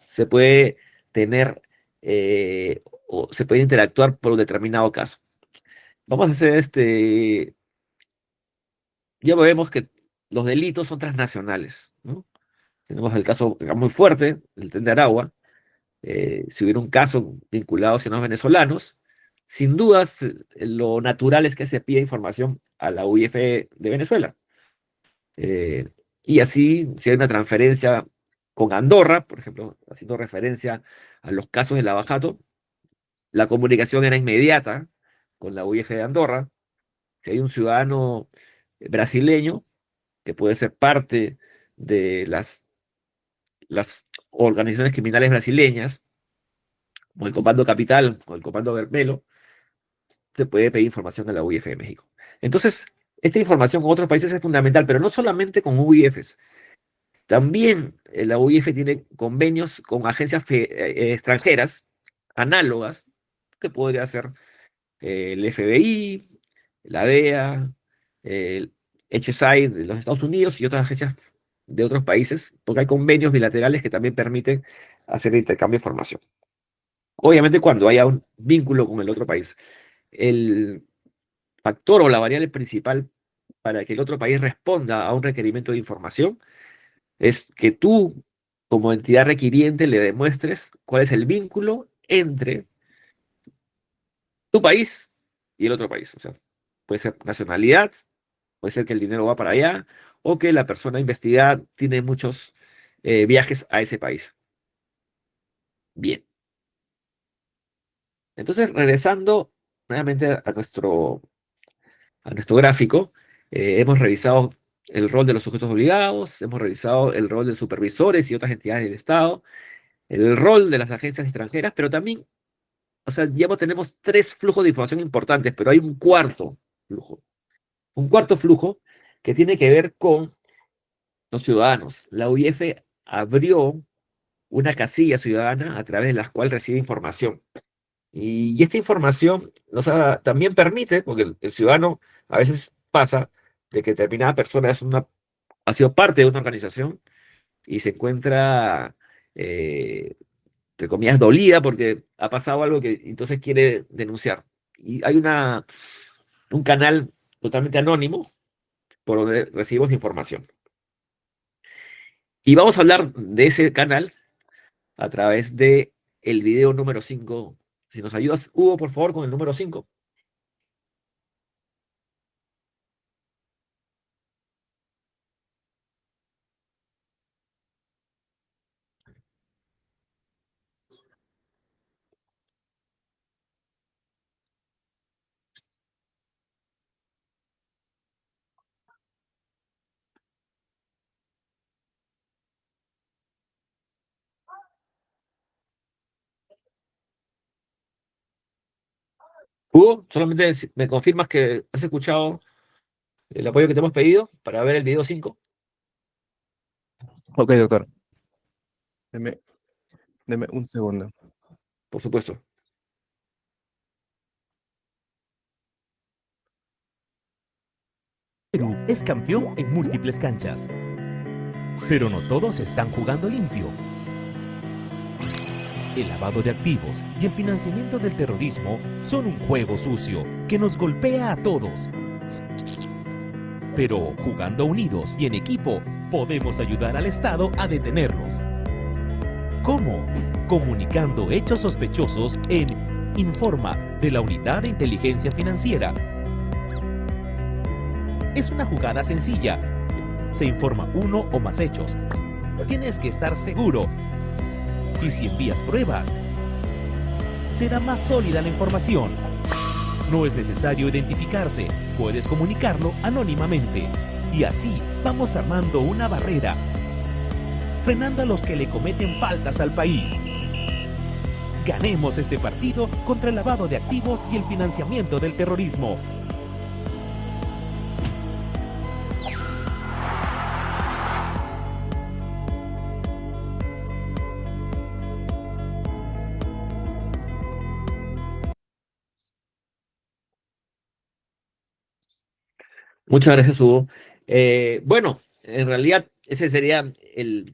se puede tener o se puede interactuar por un determinado caso. Vamos a hacer ya vemos que los delitos son transnacionales, ¿no? Tenemos el caso muy fuerte, el Tren de Aragua. Si hubiera un caso vinculado a ciudadanos venezolanos, sin dudas lo natural es que se pida información a la UIF de Venezuela. Y así, si hay una transferencia con Andorra, por ejemplo, haciendo referencia a los casos de Lava Jato, la comunicación era inmediata con la UIF de Andorra. Si hay un ciudadano brasileño que puede ser parte de las organizaciones criminales brasileñas, como el Comando Capital o el Comando Vermelo, se puede pedir información a la UIF de México. Entonces, esta información con otros países es fundamental, pero no solamente con UIFs. También la UIF tiene convenios con agencias extranjeras análogas, que podría ser el FBI, la DEA, el HSI de los Estados Unidos y otras agencias de otros países, porque hay convenios bilaterales que también permiten hacer intercambio de información. Obviamente cuando haya un vínculo con el otro país. El factor o la variable principal para que el otro país responda a un requerimiento de información es que tú, como entidad requiriente, le demuestres cuál es el vínculo entre tu país y el otro país. O sea, puede ser nacionalidad, puede ser que el dinero va para allá, o que la persona investigada tiene muchos viajes a ese país. Bien. Entonces, regresando nuevamente a nuestro gráfico, hemos revisado el rol de los sujetos obligados, hemos revisado el rol de supervisores y otras entidades del Estado, el rol de las agencias extranjeras, pero también, o sea, ya tenemos tres flujos de información importantes, pero hay un cuarto flujo que tiene que ver con los ciudadanos. La UIF abrió una casilla ciudadana a través de la cual recibe información. Y esta información también permite, porque el ciudadano a veces pasa de que determinada persona ha sido parte de una organización y se encuentra, entre comillas, dolida porque ha pasado algo que entonces quiere denunciar. Y hay un canal totalmente anónimo por donde recibimos información. Y vamos a hablar de ese canal a través de el video número 5. Si nos ayudas, Hugo, por favor, con el número 5. Hugo, solamente me confirmas que has escuchado el apoyo que te hemos pedido para ver el video 5. Ok, doctor. Deme un segundo. Por supuesto. Perú es campeón en múltiples canchas, pero no todos están jugando limpio. El lavado de activos y el financiamiento del terrorismo son un juego sucio que nos golpea a todos. Pero jugando unidos y en equipo, podemos ayudar al Estado a detenerlos. ¿Cómo? Comunicando hechos sospechosos en Informa de la Unidad de Inteligencia Financiera. Es una jugada sencilla. Se informa uno o más hechos. Tienes que estar seguro. Y si envías pruebas, será más sólida la información. No es necesario identificarse, puedes comunicarlo anónimamente. Y así vamos armando una barrera, frenando a los que le cometen faltas al país. Ganemos este partido contra el lavado de activos y el financiamiento del terrorismo. Muchas gracias, Hugo. Bueno, en realidad ese sería el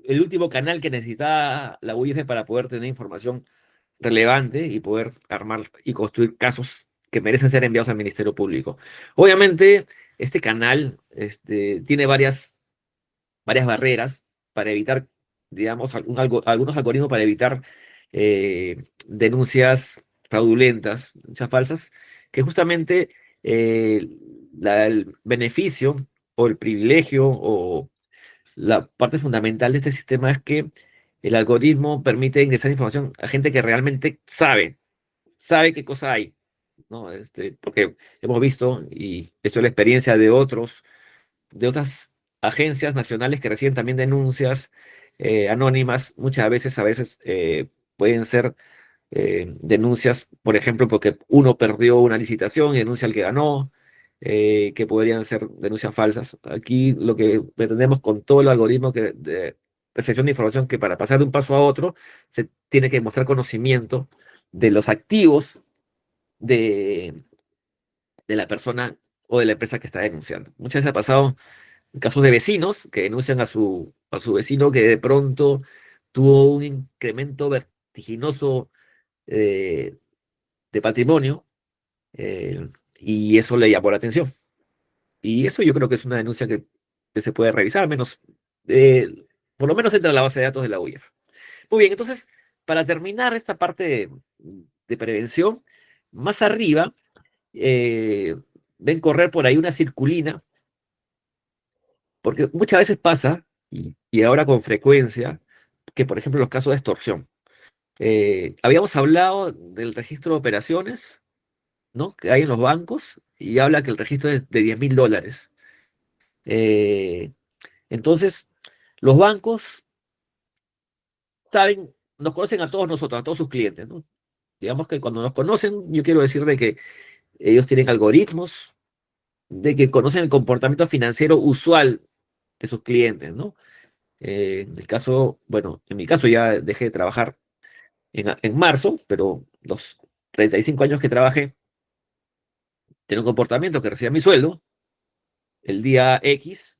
último canal que necesita la UIF para poder tener información relevante y poder armar y construir casos que merecen ser enviados al Ministerio Público. Obviamente, este canal tiene varias barreras para evitar, digamos, algunos algoritmos para evitar denuncias fraudulentas, denuncias falsas, que justamente eh, el beneficio o el privilegio o la parte fundamental de este sistema es que el algoritmo permite ingresar información a gente que realmente sabe qué cosa hay, ¿no? Porque hemos visto, y esto es la experiencia de otras agencias nacionales que reciben también denuncias anónimas, muchas veces, pueden ser denuncias, por ejemplo, porque uno perdió una licitación y denuncia al que ganó, que podrían ser denuncias falsas. Aquí lo que pretendemos con todo el algoritmo de recepción de información, que para pasar de un paso a otro se tiene que mostrar conocimiento de los activos de, de la persona o de la empresa que está denunciando. Muchas veces ha pasado en casos de vecinos que denuncian a su vecino que de pronto tuvo un incremento vertiginoso eh, de patrimonio, y eso le llamó la atención. Y eso yo creo que es una denuncia que se puede revisar, menos, eh, por lo menos entra a la base de datos de la UIF. Muy bien, entonces, para terminar esta parte de prevención, más arriba, eh, ven correr por ahí una circulina, porque muchas veces pasa, y ahora con frecuencia, que por ejemplo los casos de extorsión. Habíamos hablado del registro de operaciones, ¿no? Que hay en los bancos, y habla que el registro es de $10.000. Eh, entonces, los bancos saben, nos conocen a todos nosotros, a todos sus clientes, ¿no? Digamos que cuando nos conocen, yo quiero decir de que ellos tienen algoritmos, de que conocen el comportamiento financiero usual de sus clientes, ¿no? En el caso, bueno, en mi caso ya dejé de trabajar en marzo, pero los 35 años que trabajé, tenía un comportamiento que recibía mi sueldo el día X,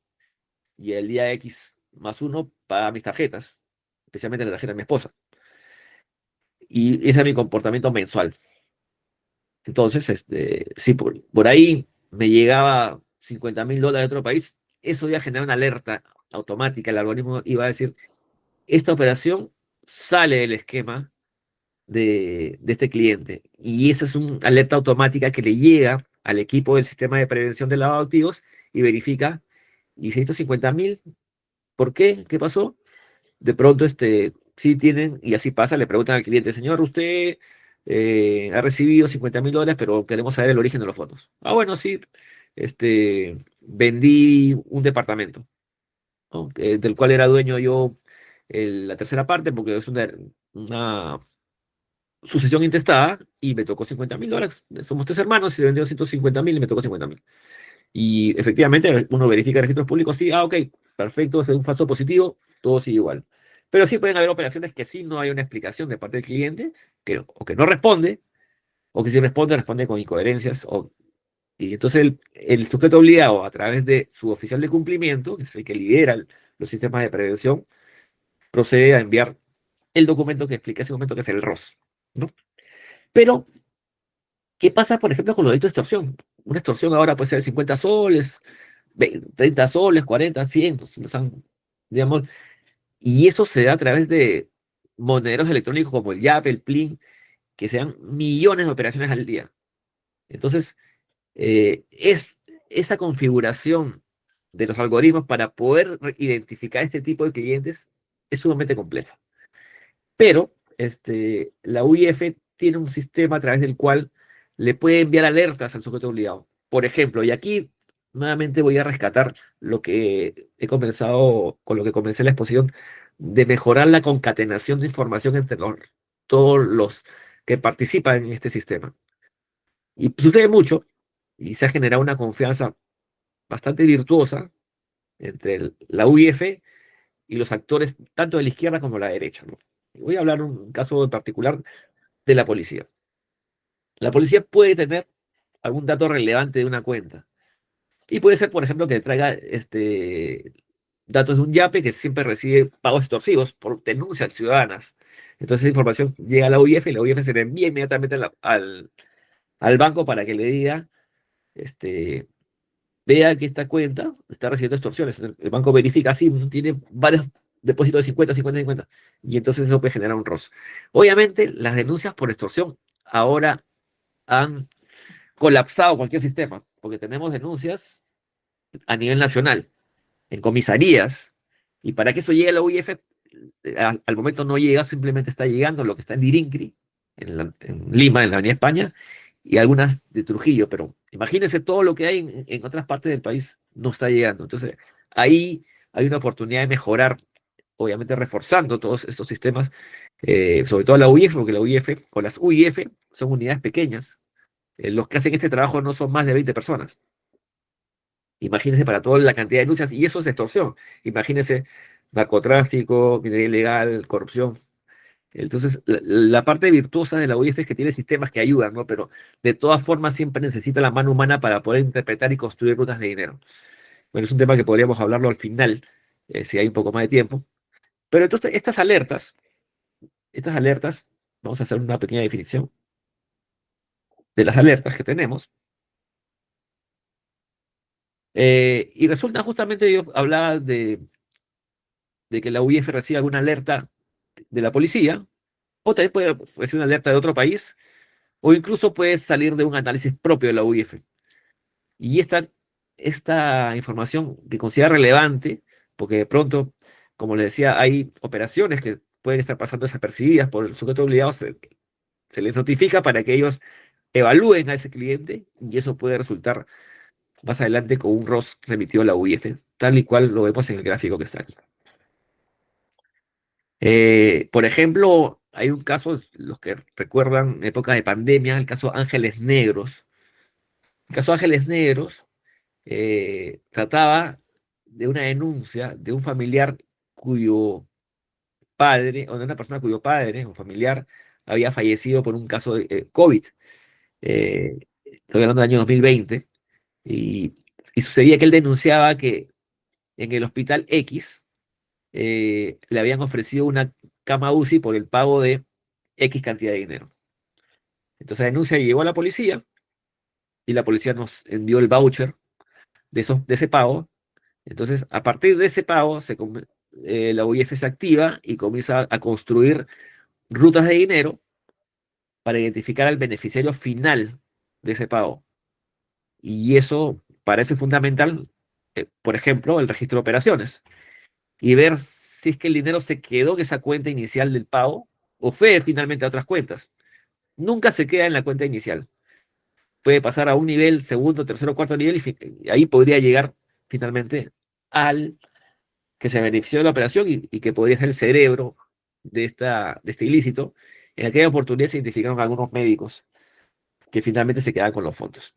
y el día X más uno para mis tarjetas, especialmente la tarjeta de mi esposa. Y ese es mi comportamiento mensual. Entonces, si por ahí me llegaba $50.000 de otro país, eso iba a generar una alerta automática. El algoritmo iba a decir, esta operación sale del esquema de este cliente. Y esa es una alerta automática que le llega al equipo del sistema de prevención de lavado de activos y verifica, y si estos 50.000, ¿por qué? ¿Qué pasó? De pronto, sí tienen, y así pasa, le preguntan al cliente, señor, usted ha recibido $50.000, pero queremos saber el origen de los fondos. Ah, bueno, sí, vendí un departamento, ¿no? Del cual era dueño yo, la tercera parte, porque es una sucesión intestada, y me tocó $50.000. Somos tres hermanos, y se vendió 150.000 y me tocó 50.000. Y efectivamente uno verifica registros públicos, sí, ok, perfecto, es un falso positivo, todo sigue igual. Pero sí pueden haber operaciones que sí no hay una explicación de parte del cliente, o que no responde, o que si responde, responde con incoherencias. Y entonces el sujeto obligado, a través de su oficial de cumplimiento, que es el que lidera los sistemas de prevención, procede a enviar el documento que explica ese momento, que es el ROS, ¿no? Pero, ¿qué pasa, por ejemplo, con los delitos de extorsión? Una extorsión ahora puede ser 50 soles, 30 soles, 40, 100, pues, digamos, y eso se da a través de monederos electrónicos como el YAP, el PLIN, que se dan millones de operaciones al día. Entonces, es esa configuración de los algoritmos para poder identificar este tipo de clientes es sumamente compleja. Pero la UIF tiene un sistema a través del cual le puede enviar alertas al sujeto obligado. Por ejemplo, y aquí nuevamente voy a rescatar lo que he comenzado, con lo que comencé la exposición, de mejorar la concatenación de información entre todos los que participan en este sistema. Y sucede mucho, y se ha generado una confianza bastante virtuosa entre la UIF y los actores, tanto de la izquierda como de la derecha, ¿no? Voy a hablar un caso en particular de la policía. La policía puede tener algún dato relevante de una cuenta. Y puede ser, por ejemplo, que traiga datos de un YAPE que siempre recibe pagos extorsivos por denuncias ciudadanas. Entonces esa información llega a la UIF, y la UIF se la envía inmediatamente al banco para que le diga, vea que esta cuenta está recibiendo extorsiones. El banco verifica, sí, tiene varios depósitos de 50, 50, 50. Y entonces eso puede generar un ROS. Obviamente, las denuncias por extorsión ahora han colapsado cualquier sistema, porque tenemos denuncias a nivel nacional, en comisarías, y para que eso llegue a la UIF, al momento no llega, simplemente está llegando lo que está en Dirincri, en Lima, en la Avenida España, y algunas de Trujillo, pero imagínense todo lo que hay en otras partes del país no está llegando. Entonces, ahí hay una oportunidad de mejorar, obviamente reforzando todos estos sistemas, sobre todo la UIF, porque la UIF o las UIF son unidades pequeñas. Los que hacen este trabajo no son más de 20 personas. Imagínense para toda la cantidad de denuncias, y eso es extorsión. Imagínense narcotráfico, minería ilegal, corrupción. Entonces, la parte virtuosa de la UIF es que tiene sistemas que ayudan, ¿no? Pero de todas formas siempre necesita la mano humana para poder interpretar y construir rutas de dinero. Bueno, es un tema que podríamos hablarlo al final, si hay un poco más de tiempo. Pero entonces, estas alertas, vamos a hacer una pequeña definición de las alertas que tenemos. Y resulta justamente, yo hablaba de que la UIF recibe alguna alerta de la policía, o también puede recibir una alerta de otro país, o incluso puede salir de un análisis propio de la UIF. Y esta información que considera relevante, porque de pronto, como les decía, hay operaciones que pueden estar pasando desapercibidas por el sujeto obligado, se les notifica para que ellos evalúen a ese cliente, y eso puede resultar más adelante con un ROS remitido a la UIF, tal y cual lo vemos en el gráfico que está aquí. Por ejemplo, hay un caso, los que recuerdan época de pandemia, el caso Ángeles Negros. El caso Ángeles Negros trataba de una denuncia de un familiar cuyo padre, o de una persona cuyo padre o familiar había fallecido por un caso de COVID. Estoy hablando del año 2020, y sucedía que él denunciaba que en el hospital X le habían ofrecido una cama UCI por el pago de X cantidad de dinero. Entonces la denuncia llegó a la policía, y la policía nos envió el voucher de ese pago. Entonces, a partir de ese pago, la UIF se activa y comienza a construir rutas de dinero para identificar al beneficiario final de ese pago. Y eso parece fundamental, por ejemplo, el registro de operaciones, y ver si es que el dinero se quedó en esa cuenta inicial del pago o fue finalmente a otras cuentas. Nunca se queda en la cuenta inicial. Puede pasar a un nivel, segundo, tercero, cuarto nivel, y ahí podría llegar finalmente al que se benefició de la operación y que podría ser el cerebro de este ilícito. En aquella oportunidad se identificaron algunos médicos que finalmente se quedaban con los fondos.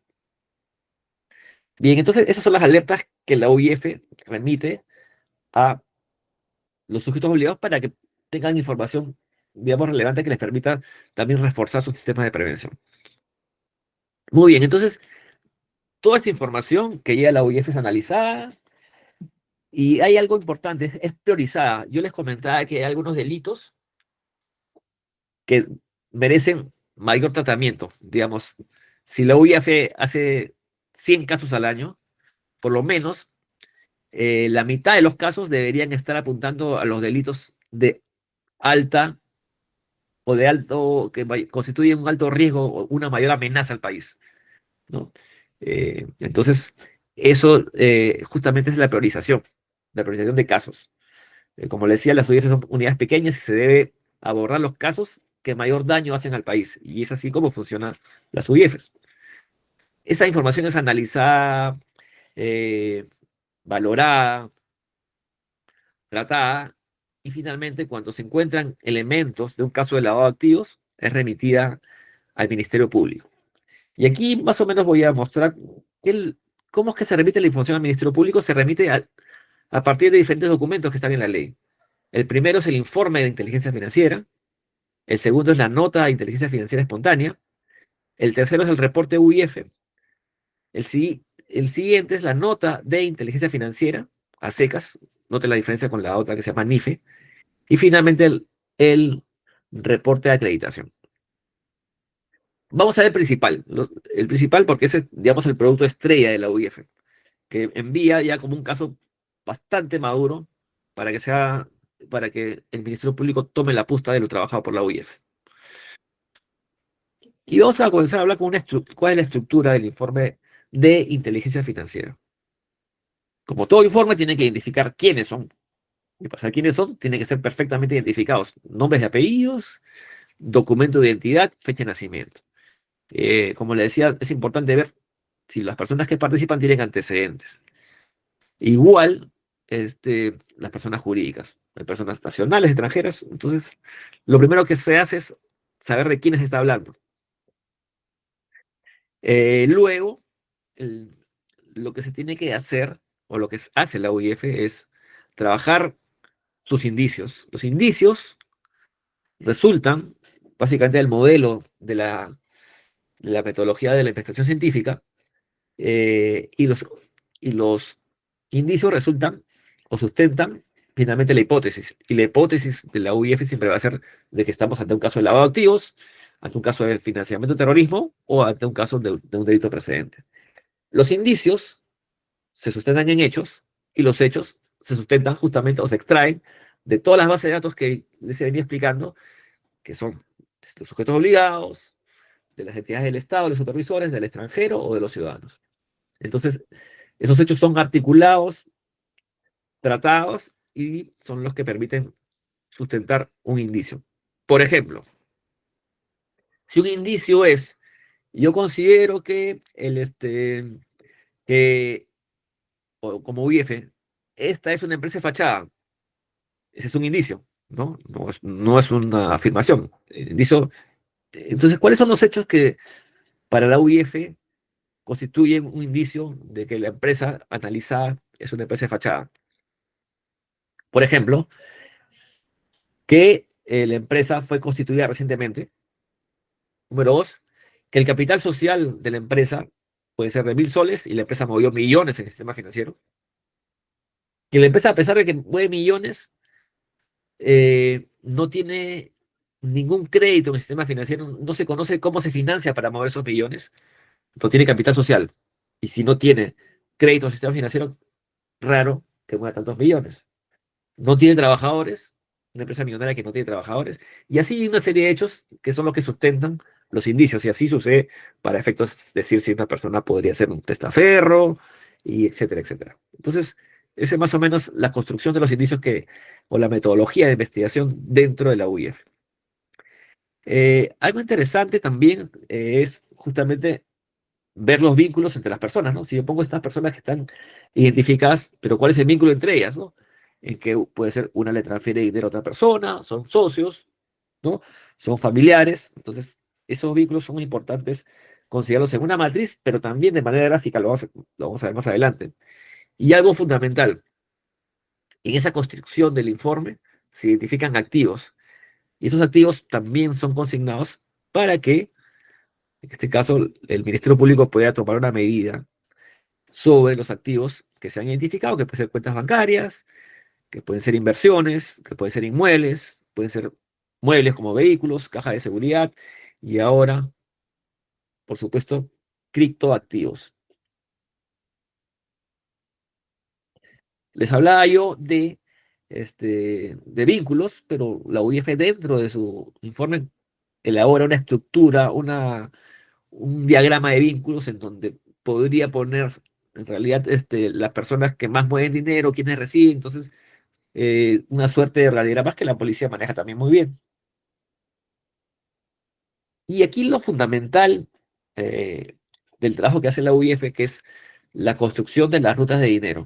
Bien, entonces esas son las alertas que la UIF remite a los sujetos obligados para que tengan información, digamos, relevante que les permita también reforzar sus sistemas de prevención. Muy bien, entonces toda esta información que llega a la UIF es analizada, y hay algo importante, es priorizada. Yo les comentaba que hay algunos delitos que merecen mayor tratamiento. Digamos, si la UIF hace 100 casos al año, por lo menos la mitad de los casos deberían estar apuntando a los delitos de alta o de alto, que constituyen un alto riesgo o una mayor amenaza al país, ¿no? Entonces, eso justamente es la priorización de casos. Como les decía, las UIF son unidades pequeñas y se debe abordar los casos que mayor daño hacen al país. Y es así como funcionan las UIFs. Esa información es analizada, eh, valorada, tratada, y finalmente, cuando se encuentran elementos de un caso de lavado de activos, es remitida al Ministerio Público. Y aquí más o menos voy a mostrar cómo es que se remite la información al Ministerio Público. Se remite a partir de diferentes documentos que están en la ley. El primero es el informe de inteligencia financiera. El segundo es la nota de inteligencia financiera espontánea. El tercero es el reporte UIF. El siguiente es la nota de inteligencia financiera, a secas. Noten la diferencia con la otra que se llama NIFE. Y finalmente el reporte de acreditación. Vamos a ver el principal porque ese es, digamos, el producto estrella de la UIF, que envía ya como un caso bastante maduro para que el Ministerio Público tome la posta de lo trabajado por la UIF. Y vamos a comenzar a hablar con cuál es la estructura del informe de inteligencia financiera. Como todo informe, tiene que identificar quiénes son. Y para saber quiénes son, tienen que ser perfectamente identificados. Nombres y apellidos, documento de identidad, fecha de nacimiento. Como le decía, es importante ver si las personas que participan tienen antecedentes. Igual, las personas jurídicas, las personas nacionales, extranjeras. Entonces, lo primero que se hace es saber de quiénes está hablando. Luego, el- lo que se tiene que hacer, o lo que hace la UIF, es trabajar sus indicios. Los indicios resultan, básicamente, del modelo de la metodología de la investigación científica, y los indicios resultan o sustentan finalmente la hipótesis. Y la hipótesis de la UIF siempre va a ser de que estamos ante un caso de lavado de activos, ante un caso de financiamiento de terrorismo o ante un caso de un delito precedente. Los indicios se sustentan en hechos y los hechos se sustentan justamente o se extraen de todas las bases de datos que les venía explicando, que son los sujetos obligados, de las entidades del Estado, de los supervisores, del extranjero o de los ciudadanos. Entonces, esos hechos son articulados, tratados y son los que permiten sustentar un indicio. Por ejemplo, si un indicio es, yo considero que que, o como UIF, esta es una empresa de fachada, ese es un indicio, ¿no? No es una afirmación. Indicio, entonces, ¿cuáles son los hechos que para la UIF constituyen un indicio de que la empresa analizada es una empresa de fachada? Por ejemplo, que la empresa fue constituida recientemente. Número dos, que el capital social de la empresa puede ser de 1.000 soles y la empresa movió millones en el sistema financiero. Que la empresa, a pesar de que mueve millones, no tiene ningún crédito en el sistema financiero, no se conoce cómo se financia para mover esos millones, no tiene capital social. Y si no tiene crédito en el sistema financiero, raro que mueva tantos millones. No tiene trabajadores, una empresa millonaria que no tiene trabajadores, y así hay una serie de hechos que son los que sustentan los indicios, y así sucede para efectos decir si una persona podría ser un testaferro, y etcétera, etcétera. Entonces, esa es más o menos la construcción de los indicios o la metodología de investigación dentro de la UIF. Algo interesante también es justamente ver los vínculos entre las personas, ¿no? Si yo pongo estas personas que están identificadas, pero ¿cuál es el vínculo entre ellas, ¿no? En que puede ser una le transfiere dinero a otra persona, son socios, ¿no? Son familiares, entonces esos vínculos son importantes considerarlos en una matriz, pero también de manera gráfica, lo vamos a ver más adelante. Y algo fundamental, en esa construcción del informe se identifican activos, y esos activos también son consignados para que, en este caso, el Ministerio Público pueda tomar una medida sobre los activos que se han identificado, que pueden ser cuentas bancarias, que pueden ser inversiones, que pueden ser inmuebles, pueden ser muebles como vehículos, caja de seguridad y ahora, por supuesto, criptoactivos. Les hablaba yo de vínculos, pero la UIF dentro de su informe elabora una estructura, un diagrama de vínculos en donde podría poner en realidad las personas que más mueven dinero, quienes reciben, entonces una suerte de radiogramas que la policía maneja también muy bien. Y aquí lo fundamental eh, del trabajo que hace la UIF, que es la construcción de las rutas de dinero.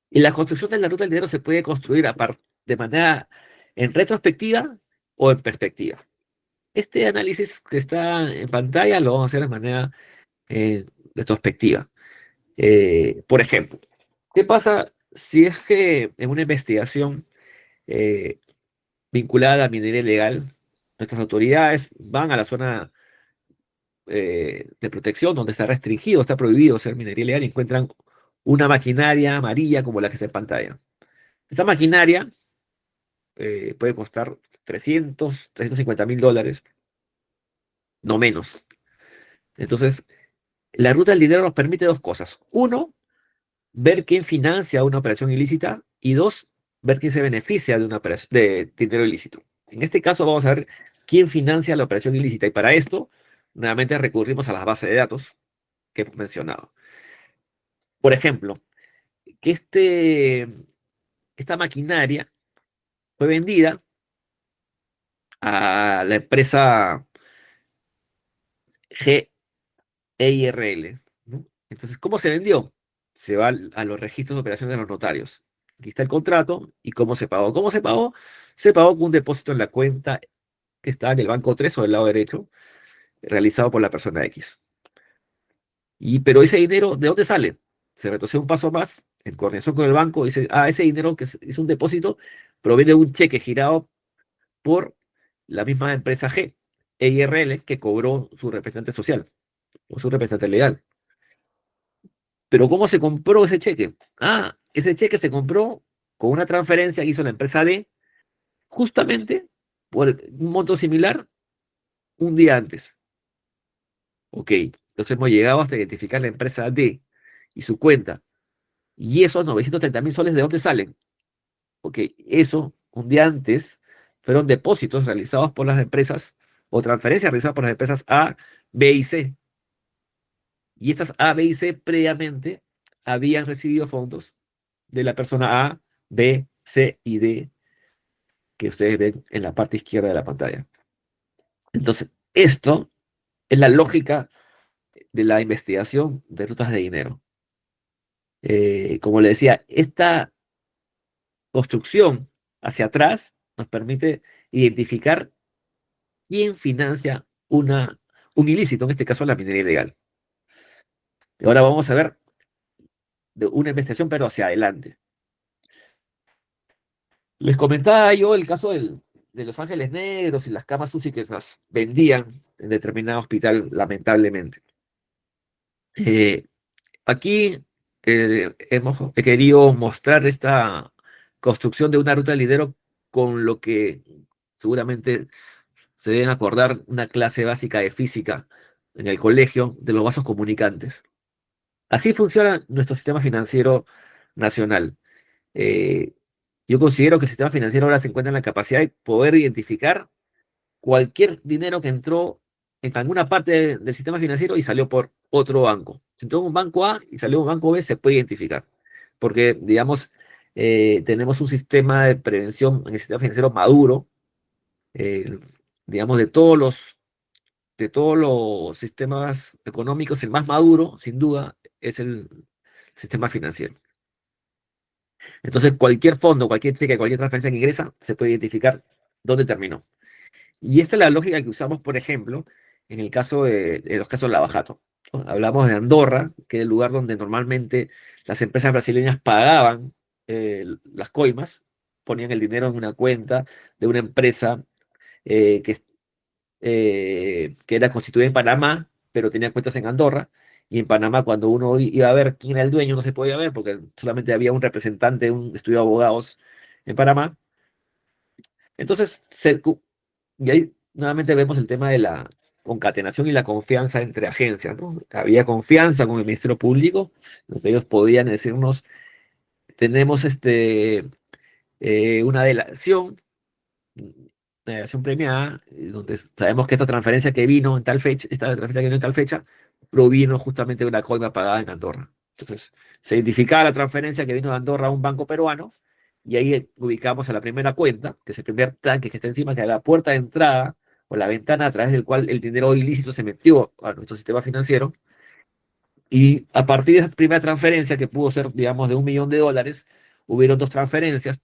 Y la construcción de la ruta del dinero se puede construir de manera en retrospectiva o en perspectiva. Este análisis que está en pantalla lo vamos a hacer de manera retrospectiva. Por ejemplo, ¿qué pasa si es que en una investigación eh, vinculada a minería ilegal, nuestras autoridades van a la zona de protección donde está restringido, está prohibido hacer minería ilegal y encuentran una maquinaria amarilla como la que está en pantalla? Esta maquinaria puede costar 350.000 dólares, no menos. Entonces, la ruta del dinero nos permite dos cosas. Uno, ver quién financia una operación ilícita y dos, ver quién se beneficia de una de dinero ilícito. En este caso vamos a ver quién financia la operación ilícita y para esto nuevamente recurrimos a las bases de datos que hemos mencionado. Por ejemplo, que esta maquinaria fue vendida a la empresa GEIRL, ¿no? Entonces, ¿cómo se vendió? se va a los registros de operaciones de los notarios. Aquí está el contrato y cómo se pagó. ¿Cómo se pagó? Se pagó con un depósito en la cuenta que está en el banco 3 o del lado derecho, realizado por la persona X. Pero ese dinero, ¿de dónde sale? Se retrocede un paso más, en coordinación con el banco, dice, ese dinero que es un depósito proviene de un cheque girado por la misma empresa G, EIRL, que cobró su representante social o su representante legal. Pero ¿cómo se compró ese cheque? Ese cheque se compró con una transferencia que hizo la empresa D, justamente por un monto similar un día antes. Ok, entonces hemos llegado hasta identificar la empresa D y su cuenta. ¿Y esos 930.000 soles de dónde salen? Ok, eso un día antes fueron depósitos realizados por las empresas o transferencias realizadas por las empresas A, B y C. Y estas A, B y C previamente habían recibido fondos de la persona A, B, C y D que ustedes ven en la parte izquierda de la pantalla. Entonces, esto es la lógica de la investigación de rutas de dinero. Como le decía, esta construcción hacia atrás nos permite identificar quién financia un ilícito, en este caso la minería ilegal. Ahora vamos a ver de una investigación, pero hacia adelante. Les comentaba yo el caso de Los Ángeles Negros y las camas UCI que las vendían en determinado hospital, lamentablemente. Aquí hemos querido mostrar esta construcción de una ruta de dinero con lo que seguramente se deben acordar una clase básica de física en el colegio de los vasos comunicantes. Así funciona nuestro sistema financiero nacional. Eh, yo considero que el sistema financiero ahora se encuentra en la capacidad de poder identificar cualquier dinero que entró en alguna parte del sistema financiero y salió por otro banco. Si entró en un banco A y salió en un banco B, se puede identificar. Porque, digamos, tenemos un sistema de prevención en el sistema financiero maduro, eh, digamos, de todos los sistemas económicos, el más maduro, sin duda, es el sistema financiero. Entonces, cualquier fondo, cualquier cheque, cualquier transferencia que ingresa, se puede identificar dónde terminó. Y esta es la lógica que usamos, por ejemplo, en el caso de los casos lavajato, ¿no? Hablamos de Andorra, que es el lugar donde normalmente las empresas brasileñas pagaban las coimas, ponían el dinero en una cuenta de una empresa que era constituida en Panamá, pero tenía cuentas en Andorra. Y en Panamá, cuando uno iba a ver quién era el dueño, no se podía ver porque solamente había un representante, un estudio de abogados en Panamá. Entonces, y ahí nuevamente vemos el tema de la concatenación y la confianza entre agencias, ¿no? Había confianza con el Ministerio Público, donde ellos podían decirnos, tenemos una delación, una delación premiada, donde sabemos que esta transferencia que vino en tal fecha, esta transferencia que vino en tal fecha, provino justamente de una coima pagada en Andorra. Entonces, se identificaba la transferencia que vino de Andorra a un banco peruano, y ahí ubicamos a la primera cuenta, que es el primer tanque que está encima, que es la puerta de entrada o la ventana a través del cual el dinero ilícito se metió a nuestro sistema financiero. Y a partir de esa primera transferencia, que pudo ser, digamos, de $1.000.000, hubieron dos transferencias,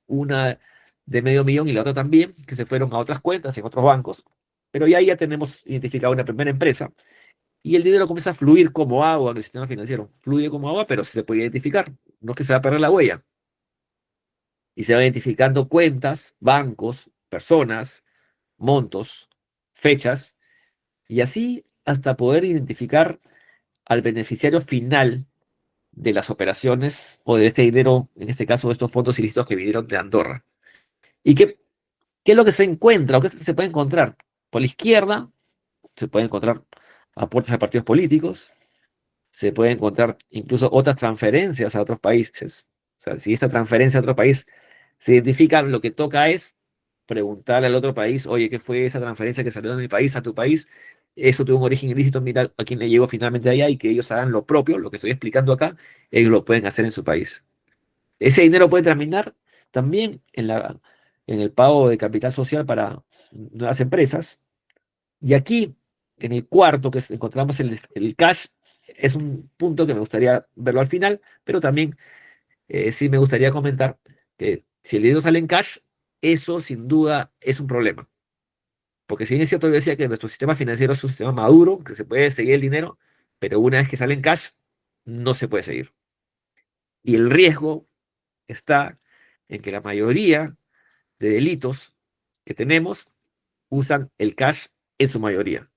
una de $500.000 y la otra también, que se fueron a otras cuentas en otros bancos. Pero ya tenemos identificado una primera empresa y el dinero comienza a fluir como agua en el sistema financiero. Fluye como agua, pero se puede identificar. No es que se va a perder la huella. Y se van identificando cuentas, bancos, personas, montos, fechas, y así hasta poder identificar al beneficiario final de las operaciones o de este dinero, en este caso de estos fondos ilícitos que vinieron de Andorra. ¿Y qué es lo que se encuentra o qué se puede encontrar? Por la izquierda se puede encontrar aportes a partidos políticos, se puede encontrar incluso otras transferencias a otros países. O sea, si esta transferencia a otro país se identifica, lo que toca es preguntarle al otro país, oye, ¿qué fue esa transferencia que salió de mi país a tu país? Eso tuvo un origen ilícito, mira a quién le llegó finalmente allá y que ellos hagan lo propio, lo que estoy explicando acá, ellos lo pueden hacer en su país. Ese dinero puede terminar también en el pago de capital social para nuevas empresas. Y aquí, en el cuarto, encontramos el cash es un punto que me gustaría verlo al final, pero también sí me gustaría comentar que si el dinero sale en cash, eso sin duda es un problema. Porque si bien es cierto, yo decía que nuestro sistema financiero es un sistema maduro, que se puede seguir el dinero, pero una vez que sale en cash, no se puede seguir. Y el riesgo está en que la mayoría de delitos que tenemos usan el cash en su mayoría.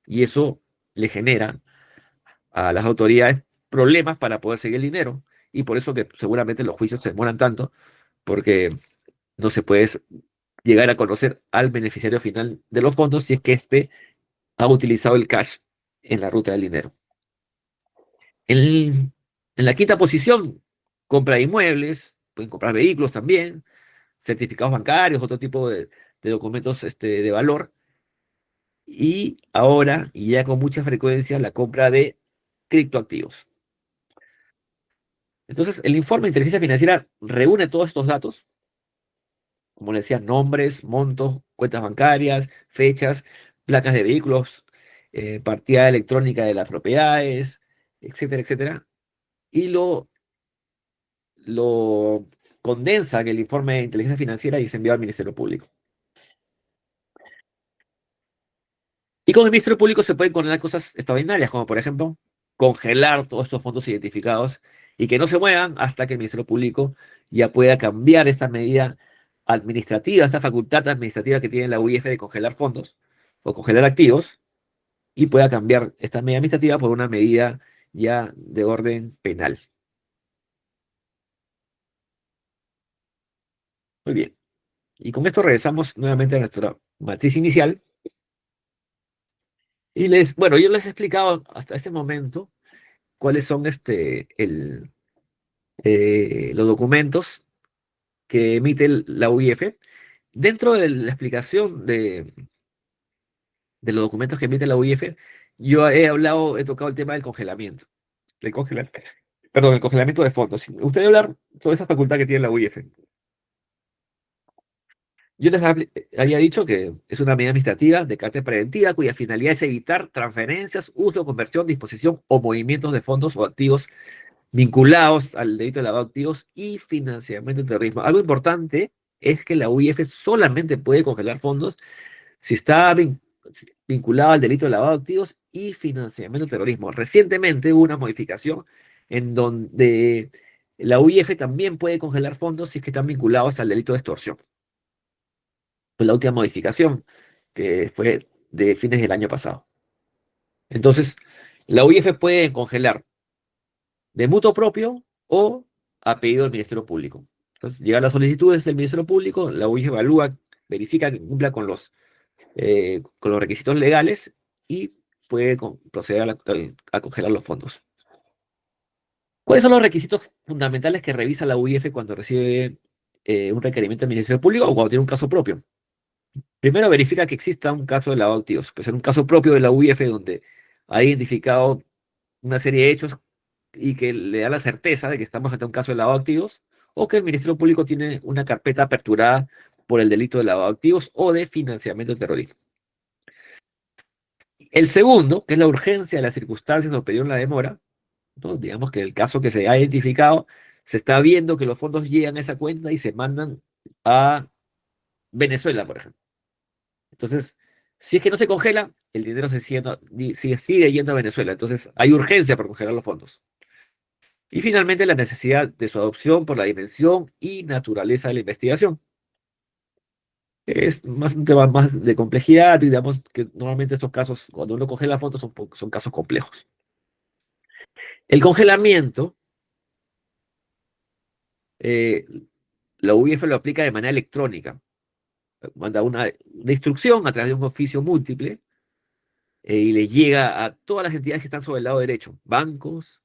Y eso le genera a las autoridades problemas para poder seguir el dinero. Y por eso que seguramente los juicios se demoran tanto, porque no se puede llegar a conocer al beneficiario final de los fondos si es que éste ha utilizado el cash en la ruta del dinero. En la quinta posición, compra de inmuebles, pueden comprar vehículos también, certificados bancarios, otro tipo de documentos de valor. Y ahora, y ya con mucha frecuencia, la compra de criptoactivos. Entonces, el informe de inteligencia financiera reúne todos estos datos, como les decía, nombres, montos, cuentas bancarias, fechas, placas de vehículos, partida electrónica de las propiedades, etcétera, etcétera, y lo condensa en el informe de inteligencia financiera y es enviado al Ministerio Público. Y con el Ministerio Público se pueden condenar cosas extraordinarias, como por ejemplo, congelar todos estos fondos identificados y que no se muevan hasta que el Ministerio Público ya pueda cambiar esta medida administrativa, esta facultad administrativa que tiene la UIF de congelar fondos o congelar activos, y pueda cambiar esta medida administrativa por una medida ya de orden penal. Muy bien. Y con esto regresamos nuevamente a nuestra matriz inicial. Y bueno, yo les he explicado hasta este momento cuáles son los documentos que emite la UIF. Dentro de la explicación de los documentos que emite la UIF, yo he tocado el tema del congelamiento. Del congelamiento, perdón, el congelamiento de fondos. Me gustaría hablar sobre esa facultad que tiene la UIF. Yo les había dicho que es una medida administrativa de carácter preventiva cuya finalidad es evitar transferencias, uso, conversión, disposición o movimientos de fondos o activos vinculados al delito de lavado de activos y financiamiento del terrorismo. Algo importante es que la UIF solamente puede congelar fondos si está vinculado al delito de lavado de activos y financiamiento del terrorismo. Recientemente hubo una modificación en donde la UIF también puede congelar fondos si es que están vinculados al delito de extorsión. Fue la última modificación, que fue de fines del año pasado. Entonces, la UIF puede congelar de mutuo propio o a pedido del Ministerio Público. Entonces, llegan las solicitudes del Ministerio Público, la UIF evalúa, verifica que cumpla con los requisitos legales y puede proceder a congelar los fondos. ¿Cuáles son los requisitos fundamentales que revisa la UIF cuando recibe un requerimiento del Ministerio Público o cuando tiene un caso propio? Primero verifica que exista un caso de lavado de activos, puede ser un caso propio de la UIF donde ha identificado una serie de hechos y que le da la certeza de que estamos ante un caso de lavado de activos, o que el Ministerio Público tiene una carpeta aperturada por el delito de lavado de activos o de financiamiento del terrorismo. El segundo, que es la urgencia de las circunstancias o pedir la demora, ¿no? Digamos que el caso que se ha identificado, se está viendo que los fondos llegan a esa cuenta y se mandan a Venezuela, por ejemplo. Entonces, si es que no se congela, el dinero sigue yendo a Venezuela. Entonces, hay urgencia por congelar los fondos. Y finalmente, la necesidad de su adopción por la dimensión y naturaleza de la investigación. Es más un tema más de complejidad, y digamos que normalmente estos casos, cuando uno congela fondos, son casos complejos. El congelamiento, la UIF lo aplica de manera electrónica. Manda una instrucción a través de un oficio múltiple y le llega a todas las entidades que están sobre el lado derecho: bancos,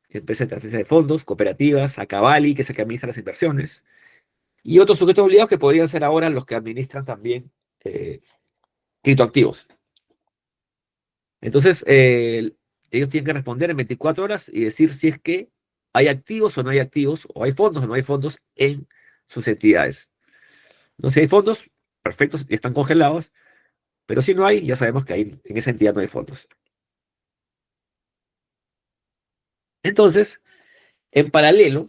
empresas de transferencia de fondos, cooperativas, a Cavalli, que es el que administra las inversiones, y otros sujetos obligados que podrían ser ahora los que administran también criptoactivos. Entonces, ellos tienen que responder en 24 horas y decir si es que hay activos o no hay activos, o hay fondos o no hay fondos en sus entidades. No, si hay fondos, perfectos, y están congelados, pero si no hay, ya sabemos que en esa entidad no hay fondos. Entonces, en paralelo,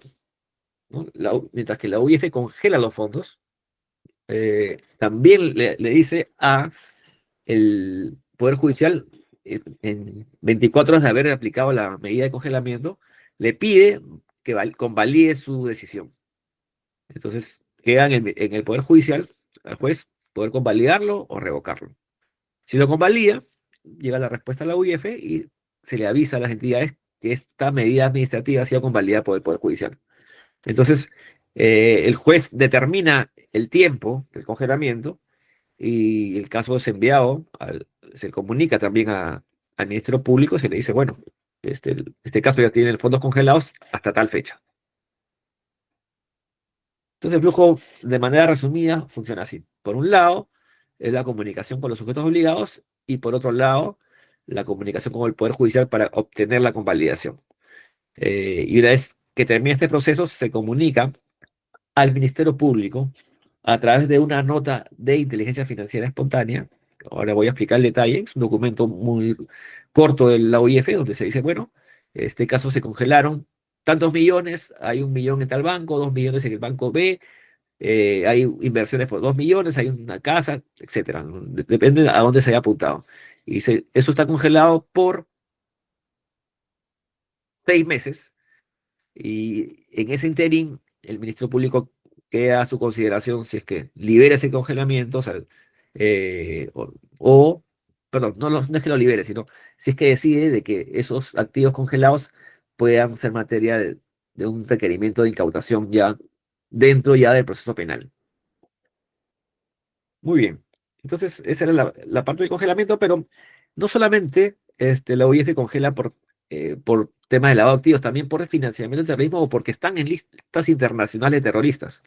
¿no? Mientras que la UIF congela los fondos, también le dice a el Poder Judicial, en 24 horas de haber aplicado la medida de congelamiento, le pide que convalide su decisión. Entonces, queda en el Poder Judicial, al juez, poder convalidarlo o revocarlo. Si lo convalida, llega la respuesta a la UIF y se le avisa a las entidades que esta medida administrativa ha sido convalidada por el Poder Judicial. Entonces, el juez determina el tiempo del congelamiento y el caso es enviado, se comunica también al Ministerio Público y se le dice, bueno, este caso ya tiene fondos congelados hasta tal fecha. Entonces el flujo, de manera resumida, funciona así. Por un lado, es la comunicación con los sujetos obligados y por otro lado, la comunicación con el Poder Judicial para obtener la convalidación. Y una vez que termina este proceso, se comunica al Ministerio Público a través de una nota de inteligencia financiera espontánea. Ahora voy a explicar el detalle. Es un documento muy corto de la OIF donde se dice, bueno, este caso se congelaron tantos millones, hay 1 millón en tal banco, 2 millones en el banco B, hay inversiones por 2 millones, hay una casa, etcétera. Depende a dónde se haya apuntado. Y dice, eso está congelado por 6 meses y en ese interín el Ministerio Público queda a su consideración si es que libera ese congelamiento, o, sea, perdón, no es que lo libere, sino si es que decide de que esos activos congelados puedan ser materia de un requerimiento de incautación ya dentro ya del proceso penal. Muy bien. Entonces, esa era la parte del congelamiento, pero no solamente la OIF congela por temas de lavado de activos, también por financiamiento del terrorismo o porque están en listas internacionales de terroristas.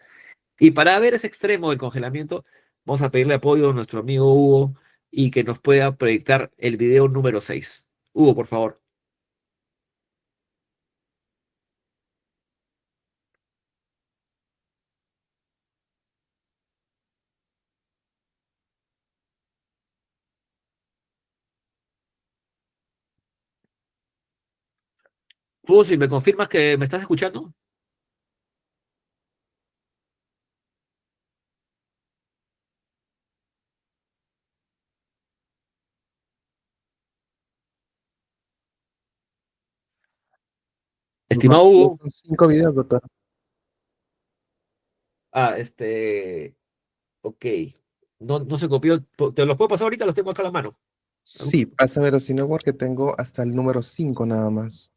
Y para ver ese extremo del congelamiento, vamos a pedirle apoyo a nuestro amigo Hugo y que nos pueda proyectar el video número 6. Hugo, por favor. Hugo, si me confirmas que me estás escuchando. Estimado No, Hugo, son 5 videos, doctor. ah, ok, no se copió, te los puedo pasar ahorita, los tengo acá a la mano. Sí, pásamelo, si no, porque tengo hasta el número 5 nada más.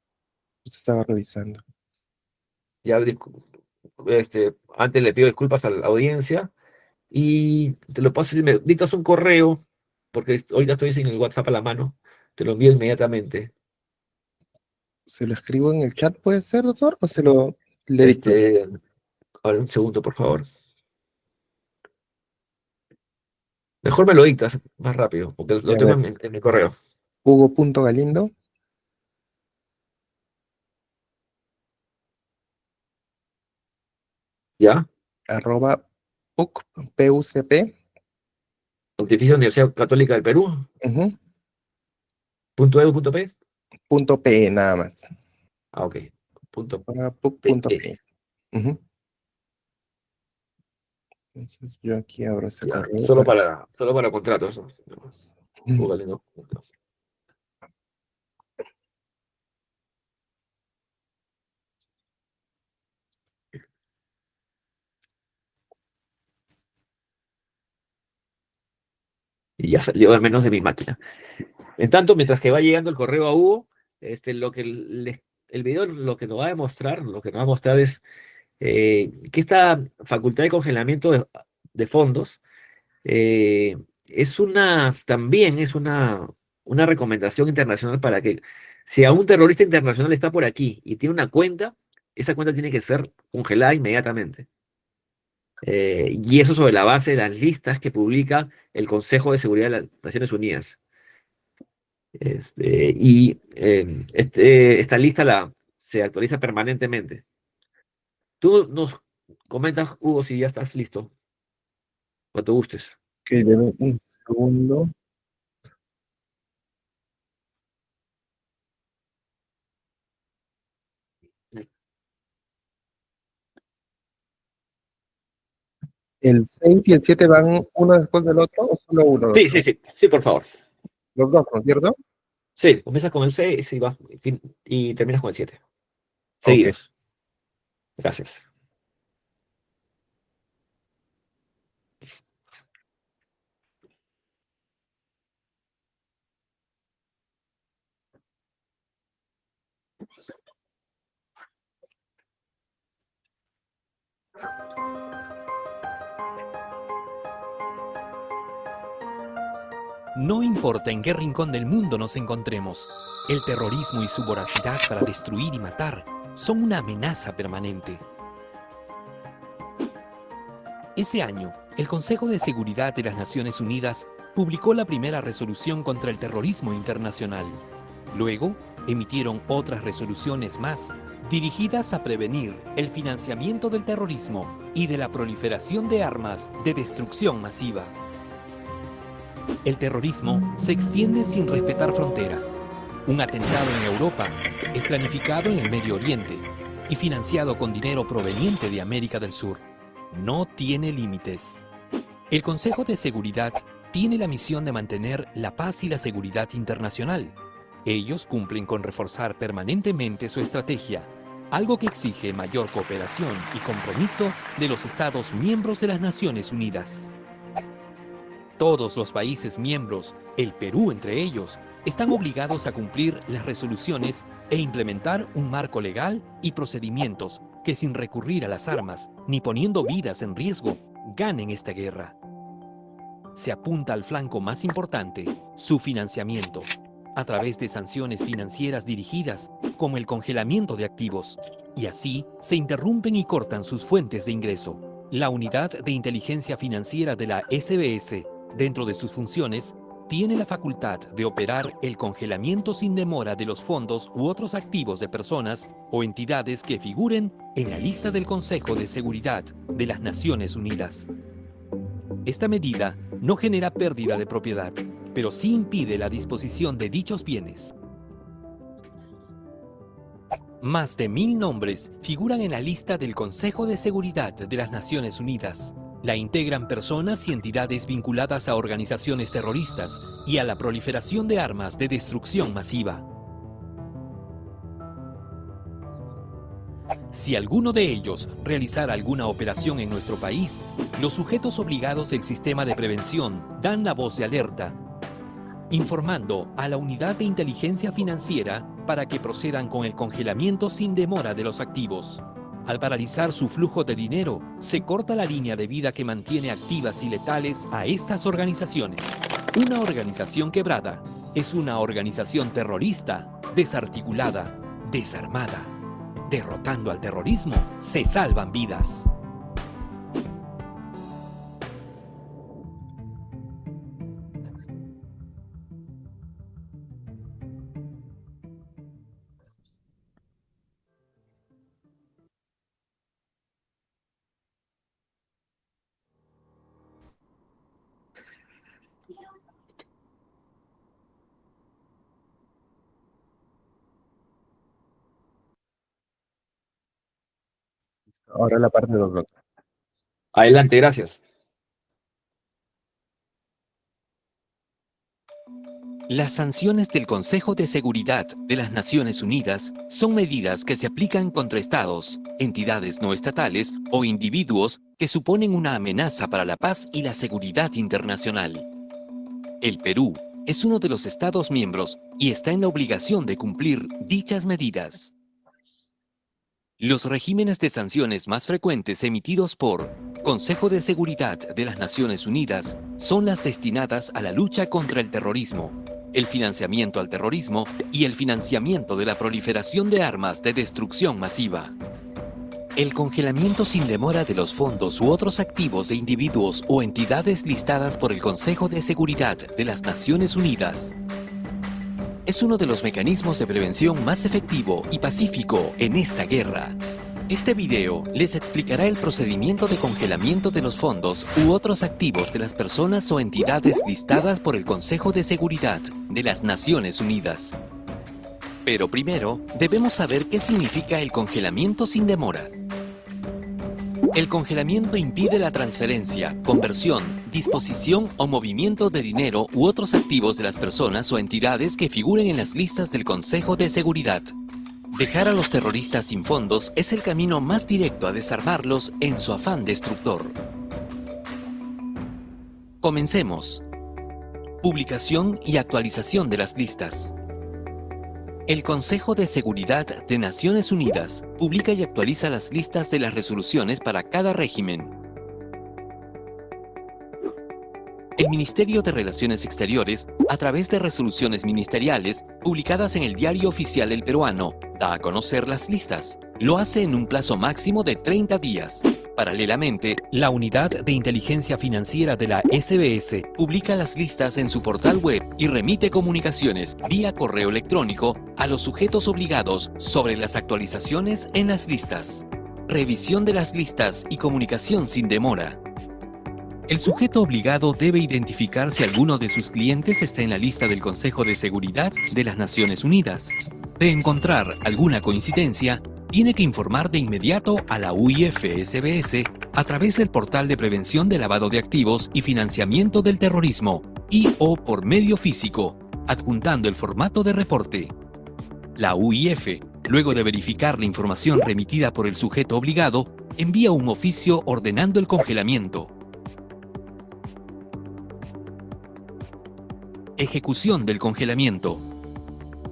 Usted estaba revisando. Ya, antes le pido disculpas a la audiencia y te lo paso si me dictas un correo, porque ahorita estoy sin el WhatsApp a la mano, te lo envío inmediatamente. ¿Se lo escribo en el chat, puede ser, doctor? ¿O se lo le dicto? A ver, un segundo, por favor. Mejor me lo dictas más rápido, porque Ya, lo a tengo ver, en mi correo. Hugo.galindo, ¿Ya? arroba pucp, Pontificia Universidad Católica del Perú, ujú, .edu.p. .pe nada más. Ah, ok. Punto Arroba .pe. puc.pe. Ujú. Entonces yo aquí abro ese Ya, correo solo para... para contratos. ¿No? Google, ¿no? Y ya salió al menos de mi máquina. En tanto, mientras que va llegando el correo a Hugo, el video lo que nos va a demostrar, es que esta facultad de congelamiento de fondos eh, también es una recomendación internacional para que si a un terrorista internacional está por aquí y tiene una cuenta, esa cuenta tiene que ser congelada inmediatamente. Y eso sobre la base de las listas que publica el Consejo de Seguridad de las Naciones Unidas. Esta lista se actualiza permanentemente. Tú nos comentas, Hugo, si ya estás listo, cuando gustes. Que deme un segundo. ¿El 6 y el 7 van uno después del otro o solo uno? Sí, sí, sí, sí, por favor. Los dos, ¿no es cierto? Sí, comienzas con el 6 y terminas con el 7. Ok. Seguidos. Gracias. No importa en qué rincón del mundo nos encontremos, el terrorismo y su voracidad para destruir y matar son una amenaza permanente. Ese año, el Consejo de Seguridad de las Naciones Unidas publicó la primera resolución contra el terrorismo internacional. Luego, emitieron otras resoluciones más dirigidas a prevenir el financiamiento del terrorismo y de la proliferación de armas de destrucción masiva. El terrorismo se extiende sin respetar fronteras. Un atentado en Europa es planificado en el Medio Oriente y financiado con dinero proveniente de América del Sur. No tiene límites. El Consejo de Seguridad tiene la misión de mantener la paz y la seguridad internacional. Ellos cumplen con reforzar permanentemente su estrategia, algo que exige mayor cooperación y compromiso de los Estados miembros de las Naciones Unidas. Todos los países miembros, el Perú entre ellos, están obligados a cumplir las resoluciones e implementar un marco legal y procedimientos que sin recurrir a las armas ni poniendo vidas en riesgo, ganen esta guerra. Se apunta al flanco más importante, su financiamiento, a través de sanciones financieras dirigidas como el congelamiento de activos, y así se interrumpen y cortan sus fuentes de ingreso. La Unidad de Inteligencia Financiera de la SBS, dentro de sus funciones, tiene la facultad de operar el congelamiento sin demora de los fondos u otros activos de personas o entidades que figuren en la lista del Consejo de Seguridad de las Naciones Unidas. Esta medida no genera pérdida de propiedad, pero sí impide la disposición de dichos bienes. Más de 1000 nombres figuran en la lista del Consejo de Seguridad de las Naciones Unidas. La integran personas y entidades vinculadas a organizaciones terroristas y a la proliferación de armas de destrucción masiva. Si alguno de ellos realizara alguna operación en nuestro país, los sujetos obligados del sistema de prevención dan la voz de alerta, informando a la Unidad de Inteligencia Financiera para que procedan con el congelamiento sin demora de los activos. Al paralizar su flujo de dinero, se corta la línea de vida que mantiene activas y letales a estas organizaciones. Una organización quebrada es una organización terrorista, desarticulada, desarmada. Derrotando al terrorismo, se salvan vidas. Ahora la parte 2, doctor. Adelante, gracias. Las sanciones del Consejo de Seguridad de las Naciones Unidas son medidas que se aplican contra estados, entidades no estatales o individuos que suponen una amenaza para la paz y la seguridad internacional. El Perú es uno de los estados miembros y está en la obligación de cumplir dichas medidas. Los regímenes de sanciones más frecuentes emitidos por Consejo de Seguridad de las Naciones Unidas son las destinadas a la lucha contra el terrorismo, el financiamiento al terrorismo y el financiamiento de la proliferación de armas de destrucción masiva. El congelamiento sin demora de los fondos u otros activos de individuos o entidades listadas por el Consejo de Seguridad de las Naciones Unidas es uno de los mecanismos de prevención más efectivo y pacífico en esta guerra. Este video les explicará el procedimiento de congelamiento de los fondos u otros activos de las personas o entidades listadas por el Consejo de Seguridad de las Naciones Unidas. Pero primero, debemos saber qué significa el congelamiento sin demora. El congelamiento impide la transferencia, conversión, disposición o movimiento de dinero u otros activos de las personas o entidades que figuren en las listas del Consejo de Seguridad. Dejar a los terroristas sin fondos es el camino más directo a desarmarlos en su afán destructor. Comencemos. Publicación y actualización de las listas. El Consejo de Seguridad de Naciones Unidas publica y actualiza las listas de las resoluciones para cada régimen. El Ministerio de Relaciones Exteriores, a través de resoluciones ministeriales publicadas en el Diario Oficial El Peruano, da a conocer las listas. Lo hace en un plazo máximo de 30 días. Paralelamente, la Unidad de Inteligencia Financiera de la SBS publica las listas en su portal web y remite comunicaciones vía correo electrónico a los sujetos obligados sobre las actualizaciones en las listas. Revisión de las listas y comunicación sin demora. El sujeto obligado debe identificar si alguno de sus clientes está en la lista del Consejo de Seguridad de las Naciones Unidas. De encontrar alguna coincidencia, tiene que informar de inmediato a la UIF-SBS a través del portal de prevención de lavado de activos y financiamiento del terrorismo y o por medio físico, adjuntando el formato de reporte. La UIF, luego de verificar la información remitida por el sujeto obligado, envía un oficio ordenando el congelamiento. Ejecución del congelamiento.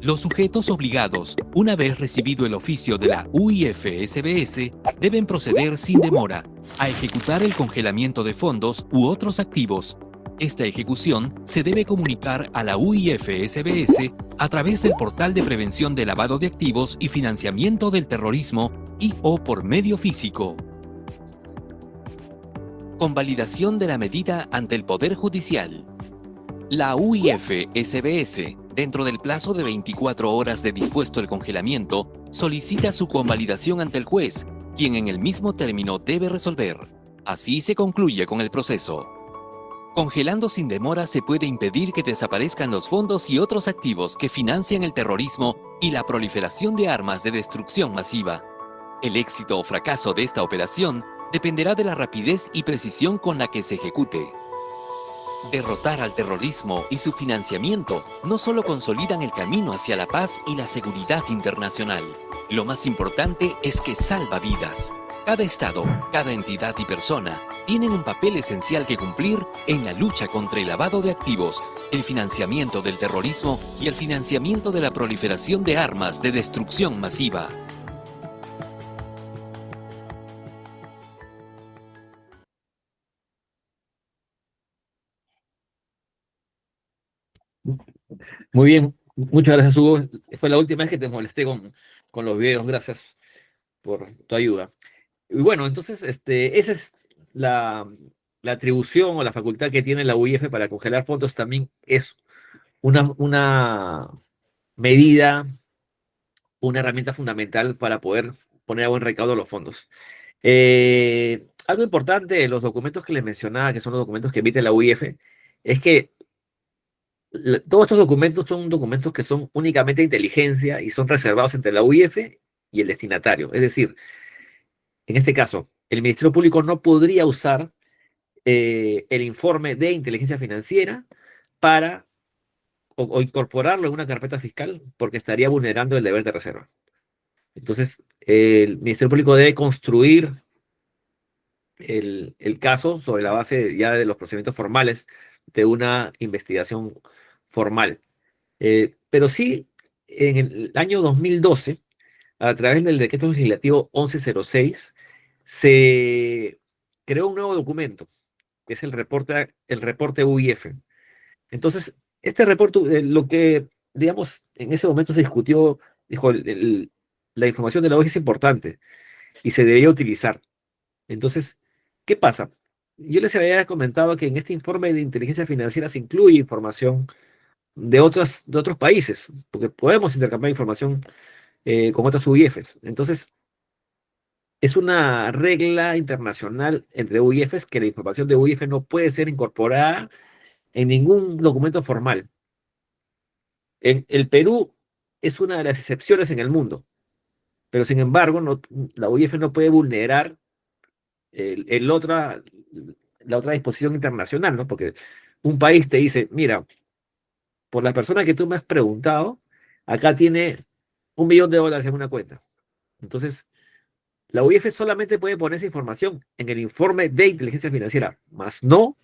Los sujetos obligados, una vez recibido el oficio de la UIF-SBS, deben proceder sin demora a ejecutar el congelamiento de fondos u otros activos. Esta ejecución se debe comunicar a la UIF-SBS a través del portal de prevención de lavado de activos y financiamiento del terrorismo y o por medio físico. Convalidación de la medida ante el Poder Judicial. La UIF-SBS, dentro del plazo de 24 horas de dispuesto el congelamiento, solicita su convalidación ante el juez, quien en el mismo término debe resolver. Así se concluye con el proceso. Congelando sin demora se puede impedir que desaparezcan los fondos y otros activos que financian el terrorismo y la proliferación de armas de destrucción masiva. El éxito o fracaso de esta operación dependerá de la rapidez y precisión con la que se ejecute. Derrotar al terrorismo y su financiamiento no solo consolidan el camino hacia la paz y la seguridad internacional. Lo más importante es que salva vidas. Cada Estado, cada entidad y persona tienen un papel esencial que cumplir en la lucha contra el lavado de activos, el financiamiento del terrorismo y el financiamiento de la proliferación de armas de destrucción masiva. Muy bien, muchas gracias, Hugo. Fue la última vez que te molesté con los videos. Gracias por tu ayuda. Y bueno, entonces, esa es la atribución o la facultad que tiene la UIF para congelar fondos. También es una medida, una herramienta fundamental para poder poner a buen recaudo los fondos. Algo importante de los documentos que les mencionaba, que son los documentos que emite la UIF, es que todos estos documentos son documentos que son únicamente de inteligencia y son reservados entre la UIF y el destinatario. Es decir, en este caso, el Ministerio Público no podría usar el informe de inteligencia financiera para o incorporarlo en una carpeta fiscal porque estaría vulnerando el deber de reserva. Entonces, el Ministerio Público debe construir el caso sobre la base ya de los procedimientos formales de una investigación formal. Pero sí, en el año 2012, a través del decreto legislativo 1106, se creó un nuevo documento, que es el reporte UIF. Entonces, este reporte, lo que, digamos, en ese momento se discutió, dijo, la información de la OIF es importante y se debería utilizar. Entonces, ¿qué pasa? Yo les había comentado que en este informe de inteligencia financiera se incluye información de otros países, porque podemos intercambiar información con otras UIFs. Entonces, es una regla internacional entre UIFs que la información de UIF no puede ser incorporada en ningún documento formal. En el Perú es una de las excepciones en el mundo, pero sin embargo, la UIF no puede vulnerar la otra disposición internacional, ¿no? Porque un país te dice, mira, por la persona que tú me has preguntado, acá tiene $1 millón en una cuenta. Entonces, la UIF solamente puede poner esa información en el informe de inteligencia financiera, más no,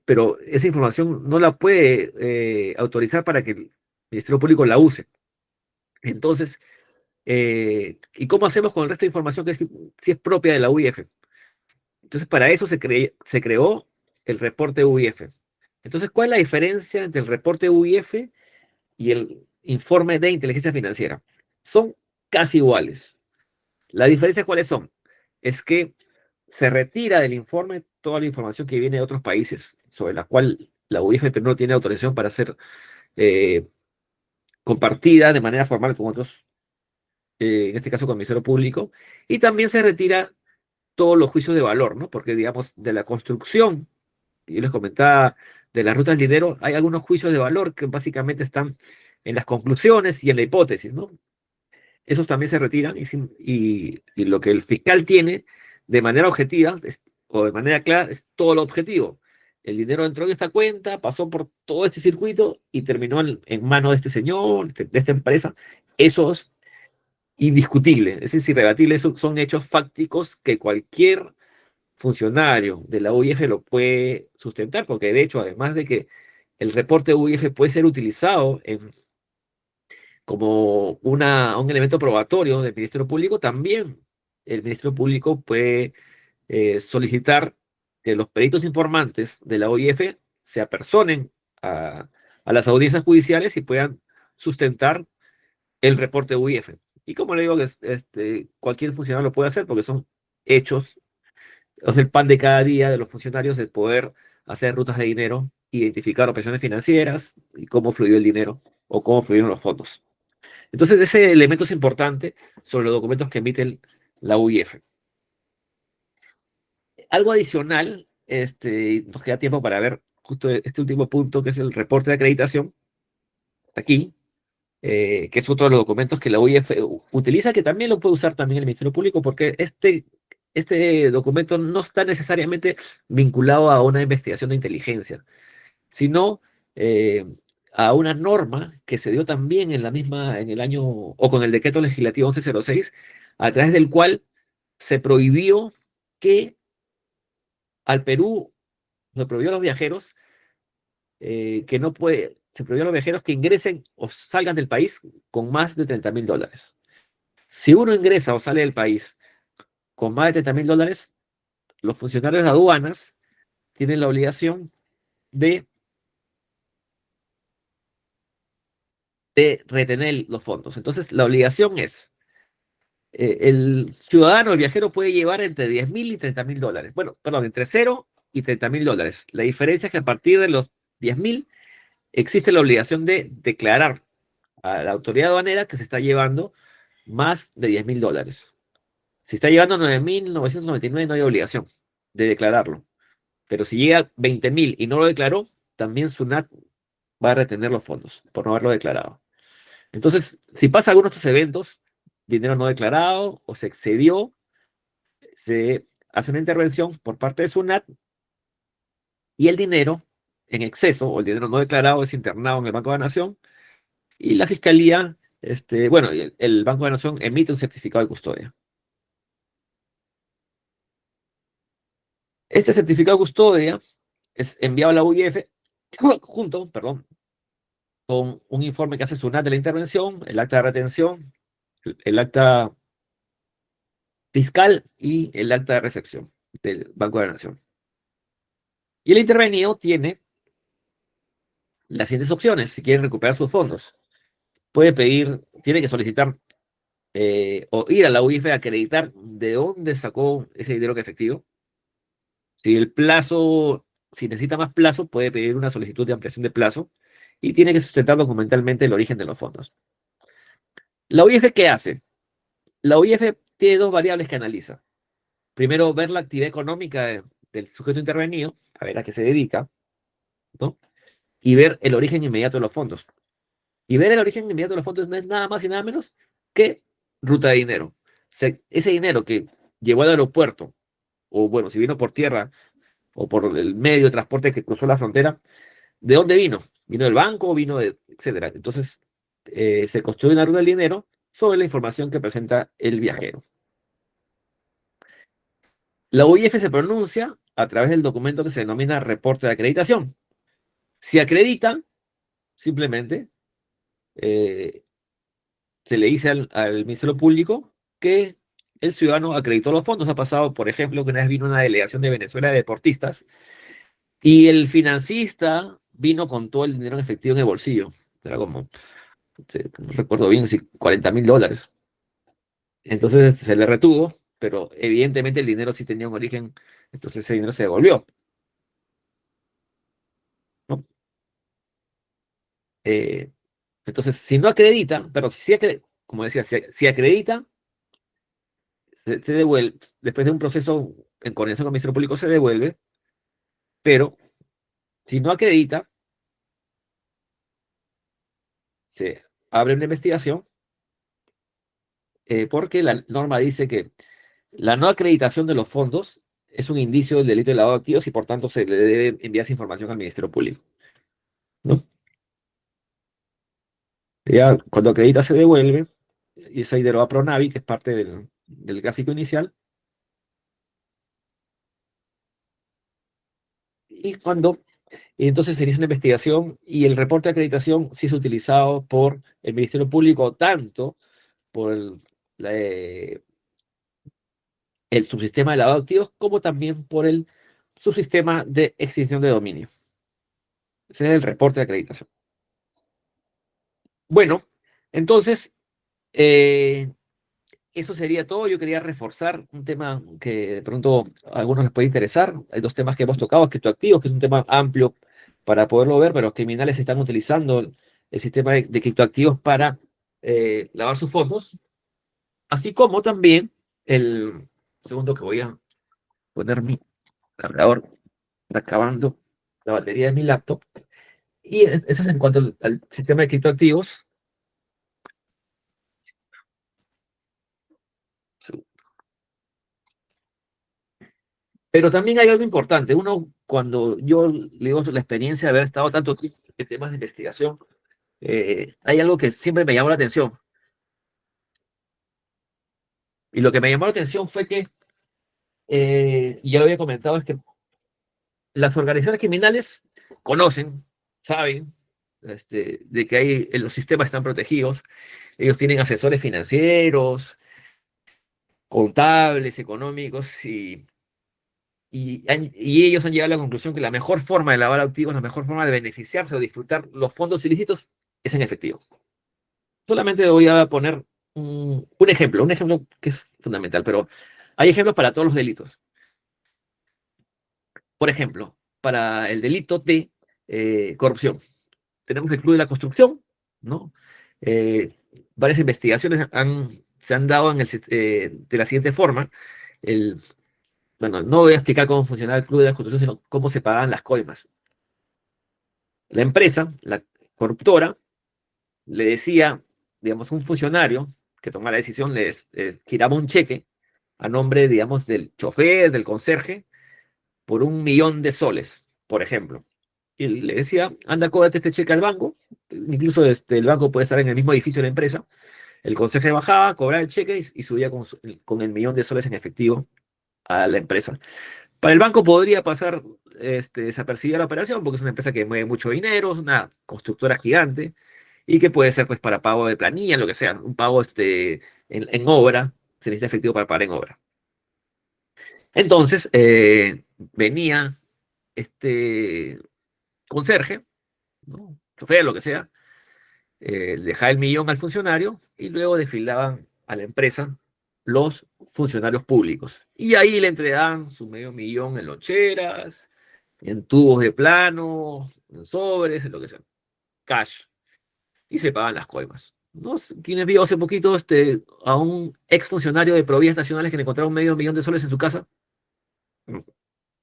pero esa información no la puede autorizar para que el Ministerio Público la use. Entonces, ¿y cómo hacemos con el resto de información que sí es propia de la UIF? Entonces, para eso se creó el reporte UIF. Entonces, ¿cuál es la diferencia entre el reporte UIF y el informe de inteligencia financiera? Son casi iguales. ¿Las diferencias cuáles son? Es que se retira del informe toda la información que viene de otros países, sobre la cual la UIF no tiene autorización para ser eh, compartida de manera formal con otros, en este caso con el Ministerio Público, y también se retira todos los juicios de valor, ¿no? Porque, digamos, de la construcción, y yo les comentaba, de las rutas del dinero, hay algunos juicios de valor que básicamente están en las conclusiones y en la hipótesis, ¿no? Esos también se retiran y lo que el fiscal tiene de manera objetiva o de manera clara es todo lo objetivo. El dinero entró en esta cuenta, pasó por todo este circuito y terminó en manos de este señor, de esta empresa. Eso es indiscutible, es irrebatible, esos son hechos fácticos que cualquier funcionario de la UIF lo puede sustentar, porque de hecho, además de que el reporte UIF puede ser utilizado como un elemento probatorio del Ministerio Público, también el Ministerio Público puede solicitar que los peritos informantes de la OIF se apersonen a las audiencias judiciales y puedan sustentar el reporte UIF. Y como le digo, cualquier funcionario lo puede hacer porque son hechos, es el pan de cada día de los funcionarios el poder hacer rutas de dinero, identificar operaciones financieras y cómo fluyó el dinero o cómo fluyeron los fondos. Entonces, ese elemento es importante sobre los documentos que emite la UIF. Algo adicional, nos queda tiempo para ver justo este último punto, que es el reporte de acreditación, aquí, que es otro de los documentos que la UIF utiliza, que también lo puede usar también el Ministerio Público, porque este documento no está necesariamente vinculado a una investigación de inteligencia, sino a una norma que se dio también en el año, o con el decreto legislativo 1106, a través del cual se prohibió que al Perú, se prohibió a los viajeros se prohibió a los viajeros que ingresen o salgan del país con más de $30.000. Si uno ingresa o sale del país con más de $30.000, los funcionarios de aduanas tienen la obligación de retener los fondos. Entonces, la obligación es, el ciudadano, el viajero puede llevar entre $10.000 y $30.000. Bueno, perdón, entre 0 y $30.000. La diferencia es que a partir de los 10.000 existe la obligación de declarar a la autoridad aduanera que se está llevando más de $10.000. Si está llevando 9.999, no hay obligación de declararlo. Pero si llega a 20.000 y no lo declaró, también SUNAT va a retener los fondos por no haberlo declarado. Entonces, si pasa alguno de estos eventos, dinero no declarado o se excedió, se hace una intervención por parte de SUNAT y el dinero en exceso o el dinero no declarado es internado en el Banco de la Nación y la Fiscalía, bueno, el Banco de la Nación emite un certificado de custodia. Este certificado de custodia es enviado a la UIF junto, perdón, con un informe que hace SUNAT de la intervención, el acta de retención, el acta fiscal y el acta de recepción del Banco de la Nación. Y el intervenido tiene las siguientes opciones si quiere recuperar sus fondos. Tiene que solicitar o ir a la UIF a acreditar de dónde sacó ese dinero que efectivo. Si necesita más plazo, puede pedir una solicitud de ampliación de plazo y tiene que sustentar documentalmente el origen de los fondos. ¿La UIF qué hace? La UIF tiene dos variables que analiza. Primero, ver la actividad económica del sujeto intervenido, a ver a qué se dedica, ¿no? Y ver el origen inmediato de los fondos. Y ver el origen inmediato de los fondos no es nada más y nada menos que ruta de dinero. O sea, ese dinero que llegó al aeropuerto, o bueno, si vino por tierra o por el medio de transporte que cruzó la frontera, ¿de dónde vino? ¿Vino del banco, vino de, etcétera? Entonces, se construye una ruta del dinero sobre la información que presenta el viajero. La UIF se pronuncia a través del documento que se denomina reporte de acreditación. Si acredita, simplemente eh, se le dice al Ministerio Público que el ciudadano acreditó los fondos. Ha pasado, por ejemplo, que una vez vino una delegación de Venezuela de deportistas y el financista vino con todo el dinero en efectivo en el bolsillo. Era como, no recuerdo bien, si $40.000. Entonces se le retuvo, pero evidentemente el dinero sí tenía un origen, entonces ese dinero se devolvió, ¿no? Eh, entonces, si no acredita, pero si como decía, si acredita, se devuelve, después de un proceso en coordinación con el Ministerio Público se devuelve, pero si no acredita, se abre una investigación, porque la norma dice que la no acreditación de los fondos es un indicio del delito de lavado de activos y por tanto se le debe enviar esa información al Ministerio Público, ¿no? Ya cuando acredita se devuelve y ese dinero va a Pronavi, que es parte del gráfico inicial, y entonces sería una investigación y el reporte de acreditación sí es utilizado por el Ministerio Público tanto por el subsistema de lavado de activos como también por el subsistema de extinción de dominio. Ese es el reporte de acreditación. Bueno, entonces, eh, eso sería todo. Yo quería reforzar un tema que de pronto a algunos les puede interesar. Hay dos temas que hemos tocado, criptoactivos, que es un tema amplio para poderlo ver, pero los criminales están utilizando el sistema de criptoactivos para lavar sus fondos, así como también el segundo que voy a poner mi cargador, está acabando la batería de mi laptop. Y eso es en cuanto al sistema de criptoactivos. Pero también hay algo importante. Uno, cuando yo le digo la experiencia de haber estado tanto tiempo en temas de investigación, hay algo que siempre me llamó la atención. Y lo que me llamó la atención fue que, y ya lo había comentado, es que las organizaciones criminales conocen, saben, de que los sistemas están protegidos. Ellos tienen asesores financieros, contables, económicos, y ellos han llegado a la conclusión que la mejor forma de lavar activos, la mejor forma de beneficiarse o disfrutar los fondos ilícitos es en efectivo. Solamente voy a poner un ejemplo que es fundamental, pero hay ejemplos para todos los delitos. Por ejemplo, para el delito de corrupción, tenemos el Club de la Construcción, ¿no? Eh, Varias investigaciones se han dado de la siguiente forma. Bueno, no voy a explicar cómo funcionaba el Club de la Construcción, sino cómo se pagaban las coimas. La empresa, la corruptora, le decía, digamos, un funcionario que tomaba la decisión, les giraba un cheque a nombre, digamos, del chofer, del conserje, por $1.000.000, por ejemplo. Y le decía, anda, cóbrate este cheque al banco. Incluso el banco puede estar en el mismo edificio de la empresa. El conserje bajaba, cobraba el cheque y subía con el $1.000.000 en efectivo a la empresa. Para el banco podría pasar desapercibida la operación porque es una empresa que mueve mucho dinero, es una constructora gigante y que puede ser pues para pago de planilla, lo que sea, un pago en obra, se necesita efectivo para pagar en obra. Entonces, venía este conserje, ¿no? Chofer, lo que sea, dejaba el millón al funcionario y luego desfilaban a la empresa los funcionarios públicos. Y ahí le entregaban su $500.000 en loncheras, en tubos de plano, en sobres, en lo que sea, cash. Y se pagan las coimas. ¿No? Quienes vio hace poquito a un exfuncionario de Provías Nacionales que le encontraron $500.000 en su casa.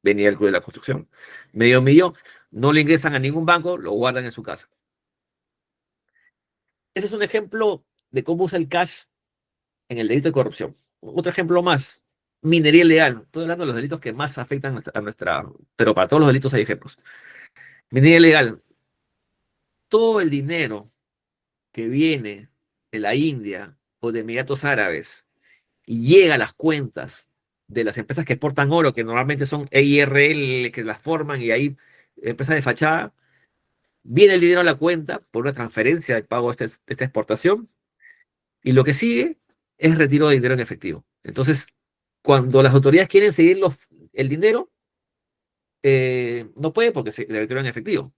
Venía el Club de la Construcción. $500.000, no le ingresan a ningún banco, lo guardan en su casa. Ese es un ejemplo de cómo usa el cash en el delito de corrupción. Otro ejemplo más, Minería ilegal. Estoy hablando de los delitos que más afectan a nuestra... Pero para todos los delitos hay ejemplos. Minería ilegal. Todo el dinero que viene de la India o de Emiratos Árabes y llega a las cuentas de las empresas que exportan oro, que normalmente son EIRL, que las forman y hay empresas de fachada, viene el dinero a la cuenta por una transferencia del pago de esta exportación, y lo que sigue es retiro de dinero en efectivo. Entonces, cuando las autoridades quieren seguir el dinero, no puede porque se retira en efectivo.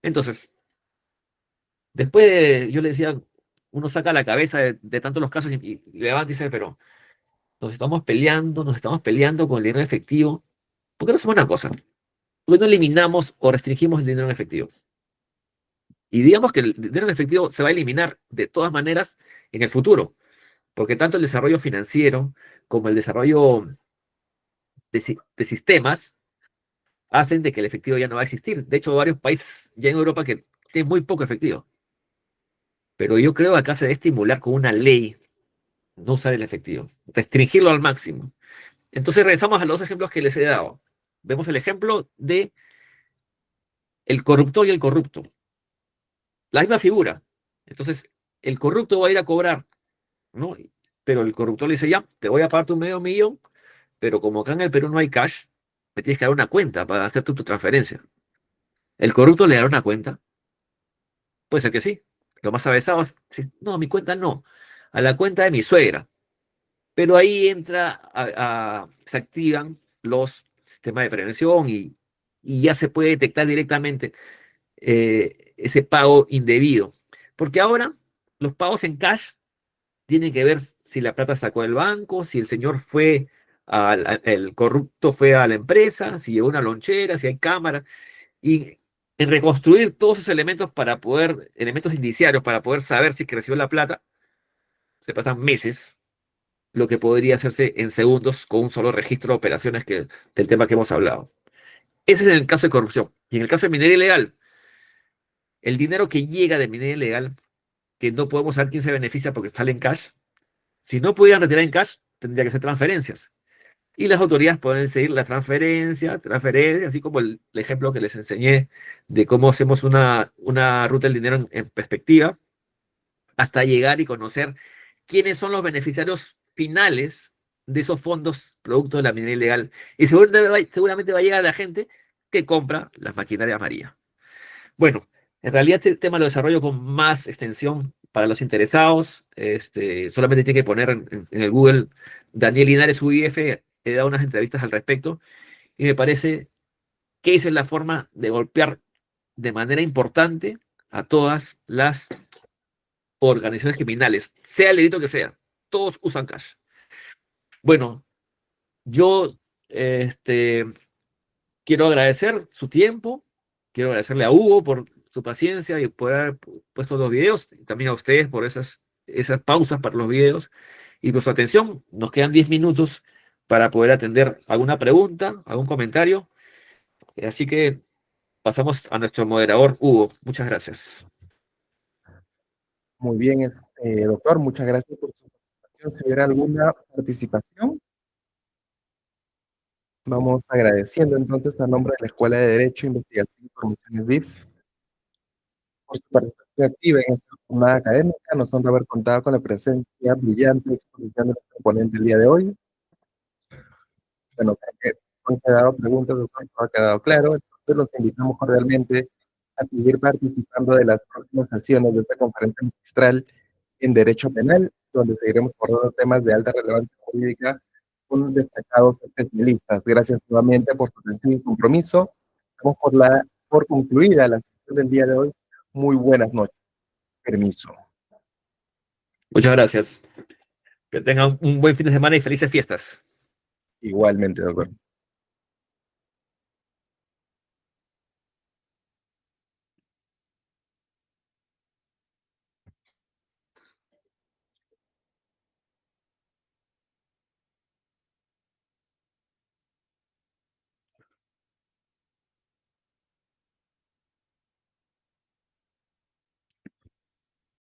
Entonces, yo le decía, uno saca la cabeza de tantos los casos y levanta y dice, pero nos estamos peleando con el dinero en efectivo. ¿Por qué no hacemos una cosa? ¿Por qué no eliminamos o restringimos el dinero en efectivo? Y digamos que el dinero en efectivo se va a eliminar de todas maneras en el futuro, porque tanto el desarrollo financiero como el desarrollo de sistemas hacen de que el efectivo ya no va a existir. De hecho, varios países ya en Europa que tienen muy poco efectivo. Pero yo creo que acá se debe estimular con una ley no usar el efectivo, restringirlo al máximo. Entonces regresamos a los dos ejemplos que les he dado. Vemos el ejemplo de el corruptor y el corrupto. La misma figura. Entonces, el corrupto va a ir a cobrar, ¿no? Pero el corruptor le dice, ya, te voy a pagar tu medio millón, pero como acá en el Perú no hay cash, me tienes que dar una cuenta para hacer tu transferencia. ¿El corrupto le dará una cuenta? Puede ser que sí. Lo más avesado es, no, mi cuenta no, a la cuenta de mi suegra. Pero ahí se activan los sistemas de prevención y ya se puede detectar directamente ese pago indebido. Porque ahora los pagos en cash tienen que ver si la plata sacó del banco, si el señor el corrupto fue a la empresa, si llevó una lonchera, si hay cámara. Y en reconstruir todos esos elementos elementos indiciarios para poder saber si es que recibió la plata, se pasan meses, lo que podría hacerse en segundos con un solo registro de operaciones del tema que hemos hablado. Ese es en el caso de corrupción. Y en el caso de minería ilegal, el dinero que llega de minería ilegal, que no podemos saber quién se beneficia porque sale en cash, si no pudieran retirar en cash, tendría que ser transferencias. Y las autoridades pueden seguir la transferencia, así como el ejemplo que les enseñé de cómo hacemos una ruta del dinero en perspectiva, hasta llegar y conocer quiénes son los beneficiarios finales de esos fondos producto de la minería ilegal. Y seguramente va a llegar a la gente que compra las maquinarias María. Bueno, en realidad este tema lo desarrollo con más extensión para los interesados. Solamente tiene que poner en el Google Daniel Linares UIF. He dado unas entrevistas al respecto y me parece que esa es la forma de golpear de manera importante a todas las organizaciones criminales, sea el delito que sea. Todos usan cash. Bueno, yo quiero agradecer su tiempo, quiero agradecerle a Hugo por su paciencia y por haber puesto los videos, y también a ustedes por esas pausas para los videos y por su atención. Nos quedan 10 minutos para poder atender alguna pregunta, algún comentario. Así que pasamos a nuestro moderador, Hugo. Muchas gracias. Muy bien, doctor, muchas gracias por su participación. Si hubiera alguna participación, vamos agradeciendo entonces a nombre de la Escuela de Derecho, Investigación y Formaciones DIF por su participación activa en esta jornada académica. Nos honra haber contado con la presencia brillante y exposición de los ponentes el día de hoy. Bueno, creo que han quedado preguntas, doctor, todo ha quedado claro. Entonces los invitamos cordialmente a seguir participando de las próximas sesiones de esta conferencia magistral en Derecho Penal, donde seguiremos abordando temas de alta relevancia jurídica con destacados especialistas. Gracias nuevamente por su atención y compromiso. Damos por concluida la sesión del día de hoy. Muy buenas noches. Permiso. Muchas gracias. Que tengan un buen fin de semana y felices fiestas. Igualmente, doctor.